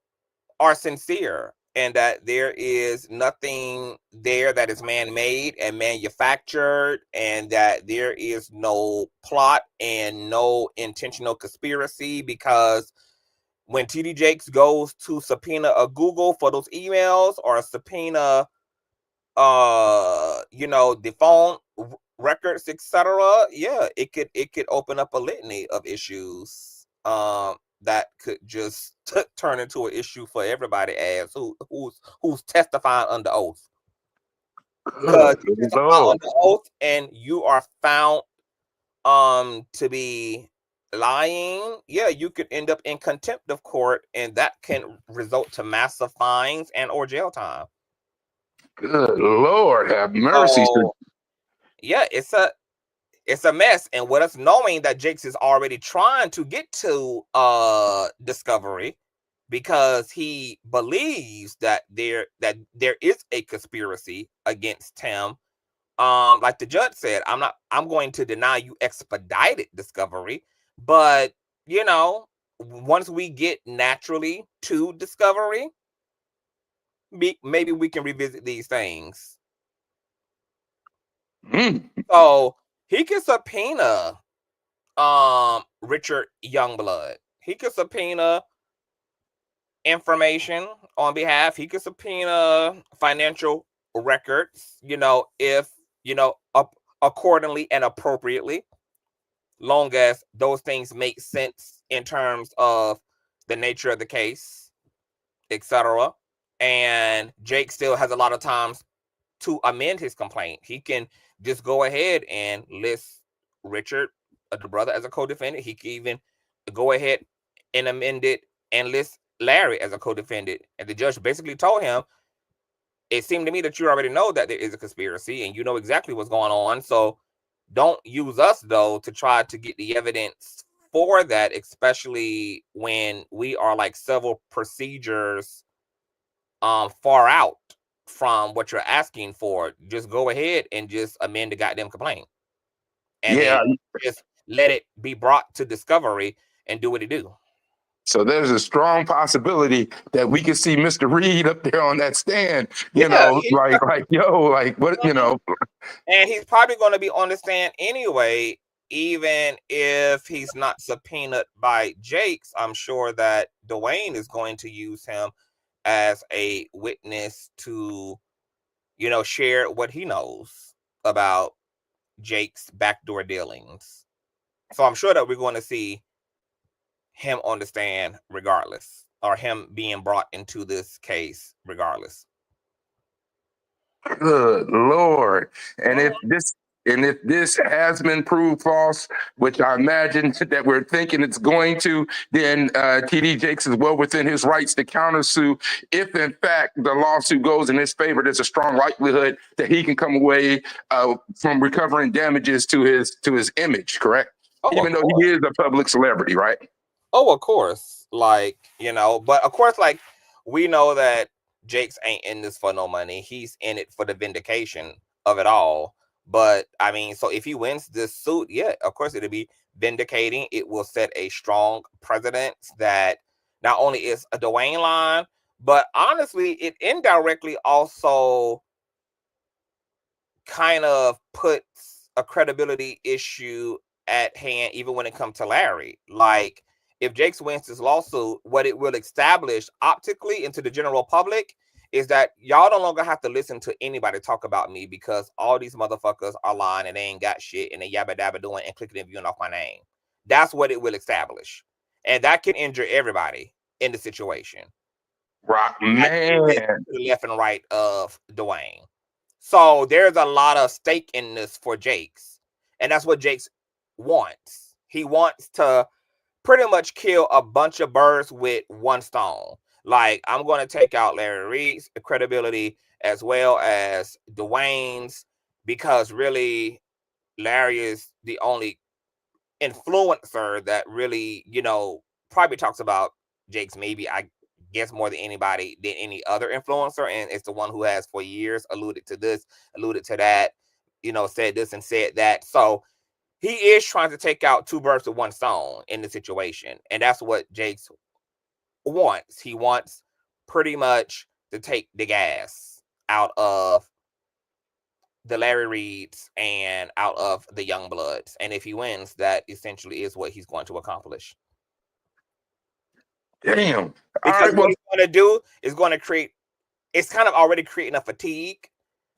sincere, and that there is nothing there that is man-made and manufactured, and that there is no plot and no intentional conspiracy. Because when TD Jakes goes to subpoena a Google for those emails, or subpoena the phone records, etc., yeah, it could open up a litany of issues that could just turn into an issue for everybody, as who's testifying under oath. Because you testify under oath and you are found to be lying, yeah, you could end up in contempt of court, and that can result to massive fines and or jail time. Good Lord, have mercy. So yeah, it's a mess. And with us knowing that Jakes is already trying to get to discovery, because he believes that there is a conspiracy against him. Like the judge said, I'm going to deny you expedited discovery, but once we get naturally to discovery, maybe we can revisit these things. So he can subpoena Richard Youngblood. He could subpoena information on behalf. He could subpoena financial records, if accordingly and appropriately, long as those things make sense in terms of the nature of the case, etc. And Jake still has a lot of times to amend his complaint. He can just go ahead and list Richard, the brother, as a co-defendant. He can even go ahead and amend it and list Larry as a co-defendant. And the judge basically told him, it seemed to me that you already know that there is a conspiracy and you know exactly what's going on. So don't use us, though, to try to get the evidence for that, especially when we are like several procedures far out from what you're asking for. Just go ahead and just amend the goddamn complaint, and then just let it be brought to discovery and do what it do. So there's a strong possibility that we could see Mr. Reid up there on that stand, like what, And he's probably going to be on the stand anyway, even if he's not subpoenaed by Jakes. I'm sure that Duane is going to use him as a witness to, share what he knows about Jake's backdoor dealings. So I'm sure that we're going to see him on the stand regardless, or him being brought into this case regardless. Good Lord. And if this has been proved false, which I imagine that we're thinking it's going to, then T.D. Jakes is well within his rights to countersue. If in fact the lawsuit goes in his favor, there's a strong likelihood that he can come away from recovering damages to his image, correct? Oh, Even though he is a public celebrity, right? Oh, of course. Like, you know, but of course, like, we know that Jakes ain't in this for no money. He's in it for the vindication of it all. But I mean, so if he wins this suit, yeah, of course it'll be vindicating. It will set a strong precedent that not only is a Duane line, but honestly, it indirectly also kind of puts a credibility issue at hand, even when it comes to Larry. Like, if Jakes wins this lawsuit, what it will establish optically into the general public is that y'all no longer have to listen to anybody talk about me, because all these motherfuckers are lying and they ain't got shit and they yabba dabba doing and clicking and viewing off my name. That's what it will establish. And that can injure everybody in the situation. Right, man. To the left and right of Duane. So there's a lot of stake in this for Jakes. And that's what Jakes wants. He wants to pretty much kill a bunch of birds with one stone. Like, I'm going to take out Larry Reid's credibility as well as Duane's, because really Larry is the only influencer that really, you know, probably talks about Jakes, maybe, I guess, more than anybody, than any other influencer. And it's the one who has for years alluded to this, alluded to that, you know, said this and said that. So he is trying to take out two birds with one stone in the situation. And that's what Jakes wants. He wants pretty much to take the gas out of the Larry Reids and out of the Youngbloods. And if he wins, that essentially is what he's going to accomplish. Damn. Because what he's going to do is going to create, it's kind of already creating a fatigue.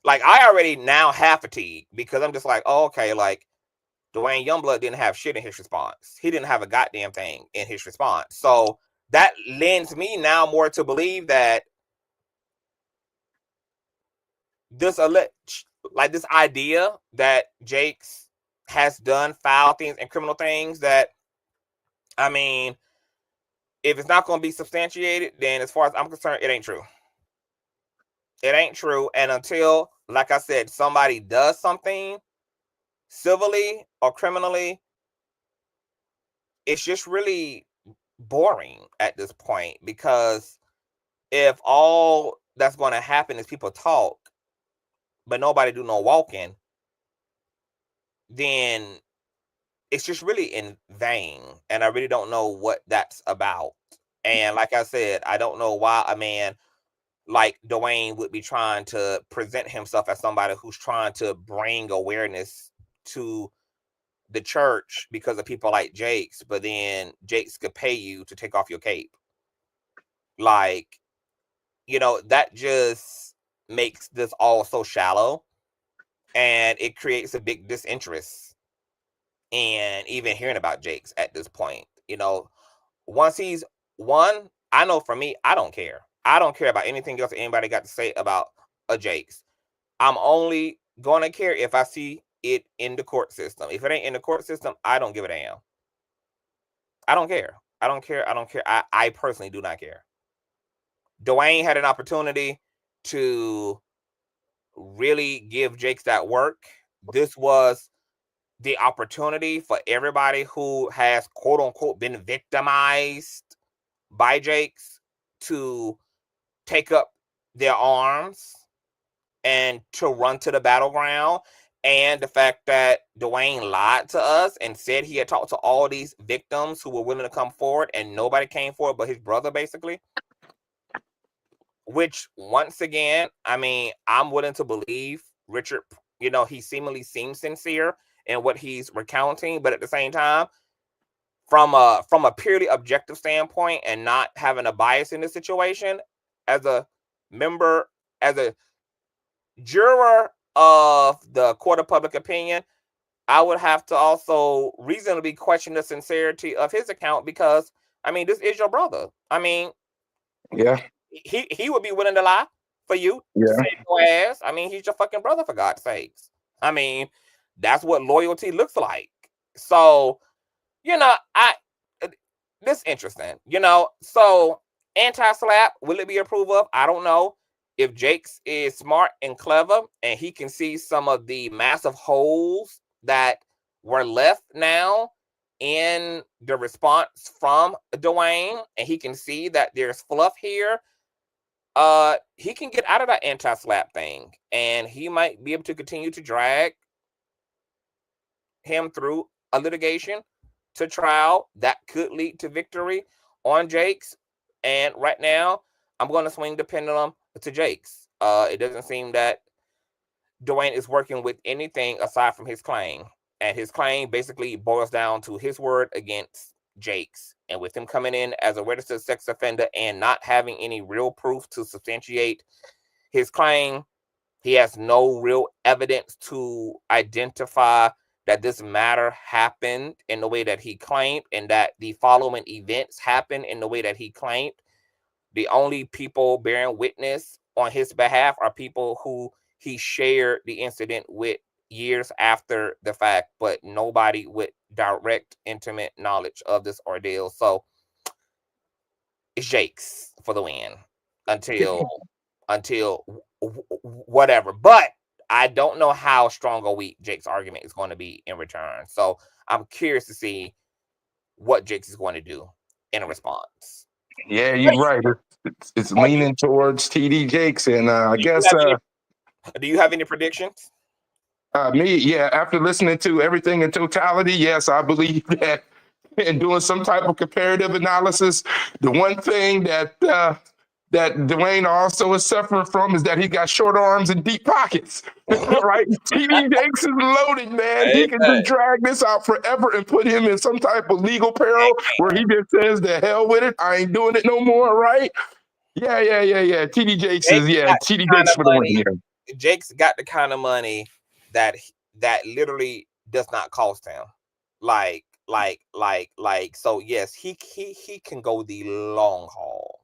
Like, I already now have fatigue, because I'm just like, oh, okay, like, Duane Youngblood didn't have shit in his response. He didn't have a goddamn thing in his response. So that lends me now more to believe that this this idea that Jakes has done foul things and criminal things, that, I mean, if it's not going to be substantiated, then as far as I'm concerned, it ain't true. It ain't true. And until, like I said, somebody does something civilly or criminally, it's just really boring at this point. Because if all that's going to happen is people talk, but nobody do no walking, then it's just really in vain. And I really don't know what that's about. And like I said, I don't know why a man like Duane would be trying to present himself as somebody who's trying to bring awareness to the church because of people like Jakes, but then Jakes could pay you to take off your cape. Like, you know, that just makes this all so shallow, and it creates a big disinterest in even hearing about Jakes at this point. You know, once he's won, I know for me, I don't care. I don't care about anything else that anybody got to say about a Jakes. I'm only going to care if I see it in the court system. If it ain't in the court system, I don't give a damn. I don't care. I don't care. I don't care. I personally do not care. Duane had an opportunity to really give Jakes that work. This was the opportunity for everybody who has, quote unquote, been victimized by Jakes to take up their arms and to run to the battleground. And the fact that Duane lied to us and said he had talked to all these victims who were willing to come forward, and nobody came forward but his brother, basically. Which, once again, I mean, I'm willing to believe Richard, you know, he seemingly seems sincere in what he's recounting, but at the same time, from a purely objective standpoint and not having a bias in the situation, as a member, as a juror of the court of public opinion, I would have to also reasonably question the sincerity of his account, because I mean, this is your brother. I mean, Yeah. he would be willing to lie for you to Yeah. save your ass. I mean, he's your fucking brother, for God's sakes. I mean, that's what loyalty looks like. So, you know, this interesting, you know. So anti-slap, will it be approved of? I don't know. If Jakes is smart and clever and he can see some of the massive holes that were left now in the response from Duane, and he can see that there's fluff here, he can get out of that anti-slap thing, and he might be able to continue to drag him through a litigation to trial that could lead to victory on Jakes. And right now, I'm going to swing the pendulum to Jakes. It doesn't seem that Duane is working with anything aside from his claim. And his claim basically boils down to his word against Jakes. And with him coming in as a registered sex offender and not having any real proof to substantiate his claim, he has no real evidence to identify that this matter happened in the way that he claimed and that the following events happened in the way that he claimed. The only people bearing witness on his behalf are people who he shared the incident with years after the fact, but nobody with direct, intimate knowledge of this ordeal. So it's Jakes for the win until whatever. But I don't know how strong or weak Jake's argument is going to be in return. So I'm curious to see what Jakes is going to do in a response. Yeah, you're right. It's leaning towards T.D. Jakes, and I guess do you have any predictions? after listening to everything in totality, yes, I believe that in doing some type of comparative analysis, the one thing that that Duane also is suffering from is that he got short arms and deep pockets. Right? T.D. Jakes is loaded, man. He can just drag this out forever and put him in some type of legal peril where he just says, the hell with it. I ain't doing it no more, right? Yeah. T.D. Jakes is, T.D. Jakes for the win here. Jake's got the kind of money that literally does not cost him. So yes, he can go the long haul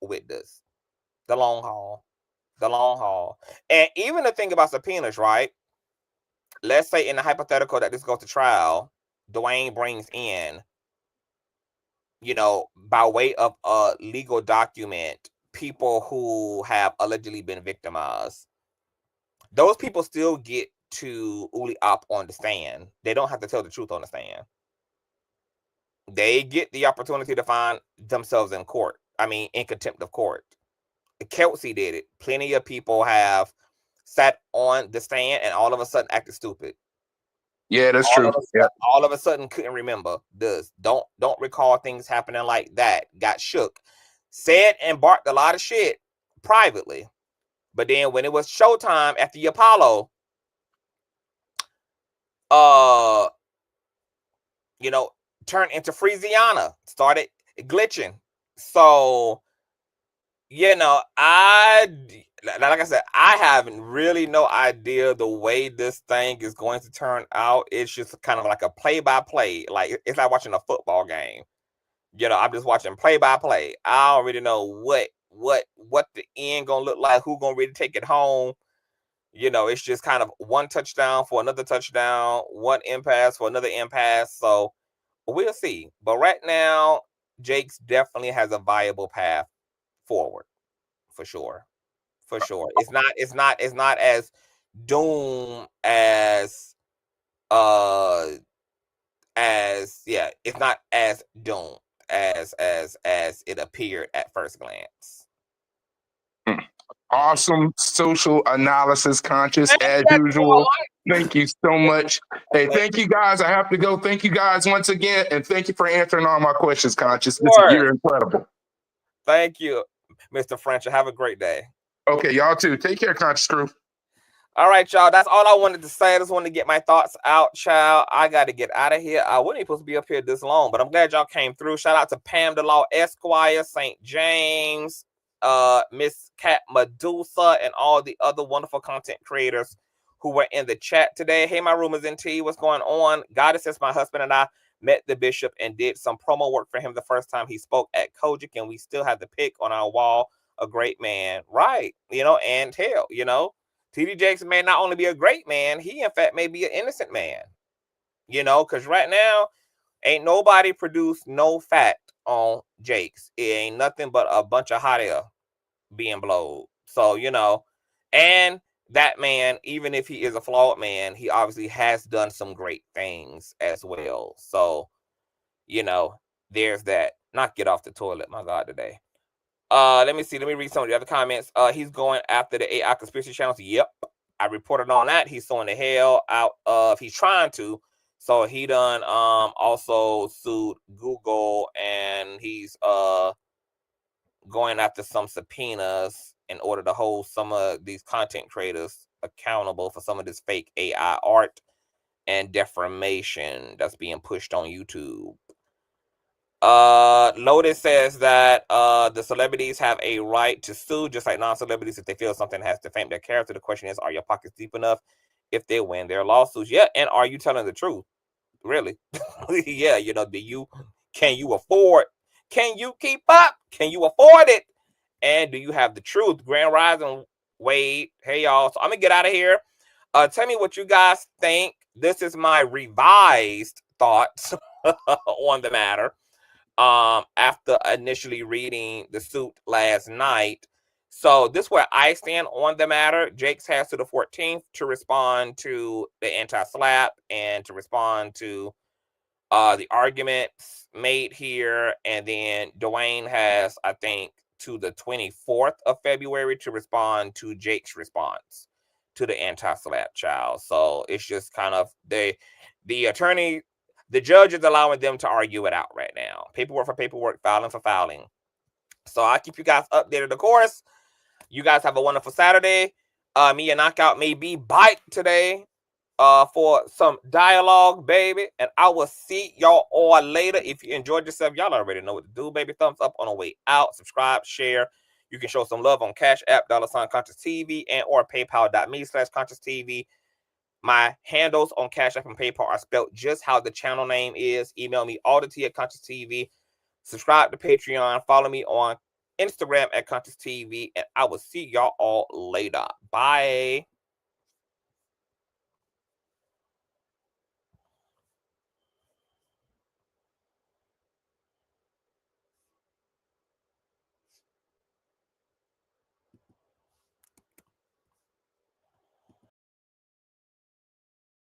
with this. The long haul. And even the thing about subpoenas, right? Let's say in the hypothetical that this goes to trial, Duane brings in, you know, by way of a legal document, people who have allegedly been victimized. Those people still get to uli op on the stand. They don't have to tell the truth on the stand. They get the opportunity to find themselves in court. I mean, in contempt of court. Kelsey did it. Plenty of people have sat on the stand and all of a sudden acted stupid. Yeah, that's true. All of a sudden couldn't remember this. Don't recall things happening like that. Got shook. Said and barked a lot of shit privately. But then when it was showtime after the Apollo, you know, turned into Freeziana, started glitching. So, you know, like I said, I have really no idea the way this thing is going to turn out. It's just kind of like a play-by-play. Like, it's like watching a football game. You know, I'm just watching play-by-play. I don't really know what the end gonna look like, who gonna really take it home. You know, it's just kind of one touchdown for another touchdown, one impasse for another impasse. So we'll see. But right now, Jakes definitely has a viable path forward, for sure. For sure. It's not as doom as it's not as doom as it appeared at first glance. Awesome social analysis, Conscious, as usual. Thank you so much. Hey, thank you guys. I have to go. Thank you guys once again, and thank you for answering all my questions, Conscious. You're incredible. Thank you, Mr. French. Have a great day. Okay, y'all too. Take care, Conscious crew. All right, y'all. That's all I wanted to say. I just wanted to get my thoughts out, child. I got to get out of here. I wasn't supposed to be up here this long, but I'm glad y'all came through. Shout out to Pam DeLaw Esquire, St. James, Miss Cat Medusa, and all the other wonderful content creators who were in the chat today. Hey, my room is in T. What's going on? Goddess is my husband and I met the bishop and did some promo work for him the first time he spoke at Kojic, and we still have the pic on our wall. A great man, right? You know, and hell, you know, T.D. Jakes may not only be a great man, he in fact may be an innocent man. You know, because right now ain't nobody produced no fact on Jakes. It ain't nothing but a bunch of hot air being blowed. So, you know, and that man, even if he is a flawed man, he obviously has done some great things as well. So, you know, there's that. Not get off the toilet, my God, today. Let me see. Let me read some of the other comments. He's going after the AI conspiracy channels. Yep, I reported on that. He's throwing the hell out of. He's trying to. So he done also sued Google, and he's going after some subpoenas in order to hold some of these content creators accountable for some of this fake AI art and defamation that's being pushed on YouTube. Lotus says that the celebrities have a right to sue just like non-celebrities if they feel something has defamed their character. The question is, are your pockets deep enough if they win their lawsuits? Yeah, and are you telling the truth? Really? Yeah, you know, can you afford? Can you keep up? Can you afford it? And do you have the truth? Grand Rising Wade. Hey y'all. So I'm gonna get out of here. Tell me what you guys think. This is my revised thoughts on the matter. After initially reading the suit last night. So this is where I stand on the matter. Jakes has to the 14th to respond to the anti-slap and to respond to the arguments made here. And then Duane has, I think, to the 24th of February to respond to Jake's response to the anti-slap child. So it's just kind of the attorney, the judge is allowing them to argue it out right now. Paperwork for paperwork, filing for filing. So I'll keep you guys updated, of course. You guys have a wonderful Saturday. Me and Knockout may be bite today for some dialogue, baby. And I will see y'all all later. If you enjoyed yourself, y'all already know what to do, baby. Thumbs up on the way out. Subscribe, share. You can show some love on Cash App, $Consciouztv, and or paypal.me/ConsciouzTV. My handles on Cash App and PayPal are spelled just how the channel name is. Email me all the tea at Consciouztv. Subscribe to Patreon. Follow me on Instagram at Consciouztv. And I will see y'all all later. Bye.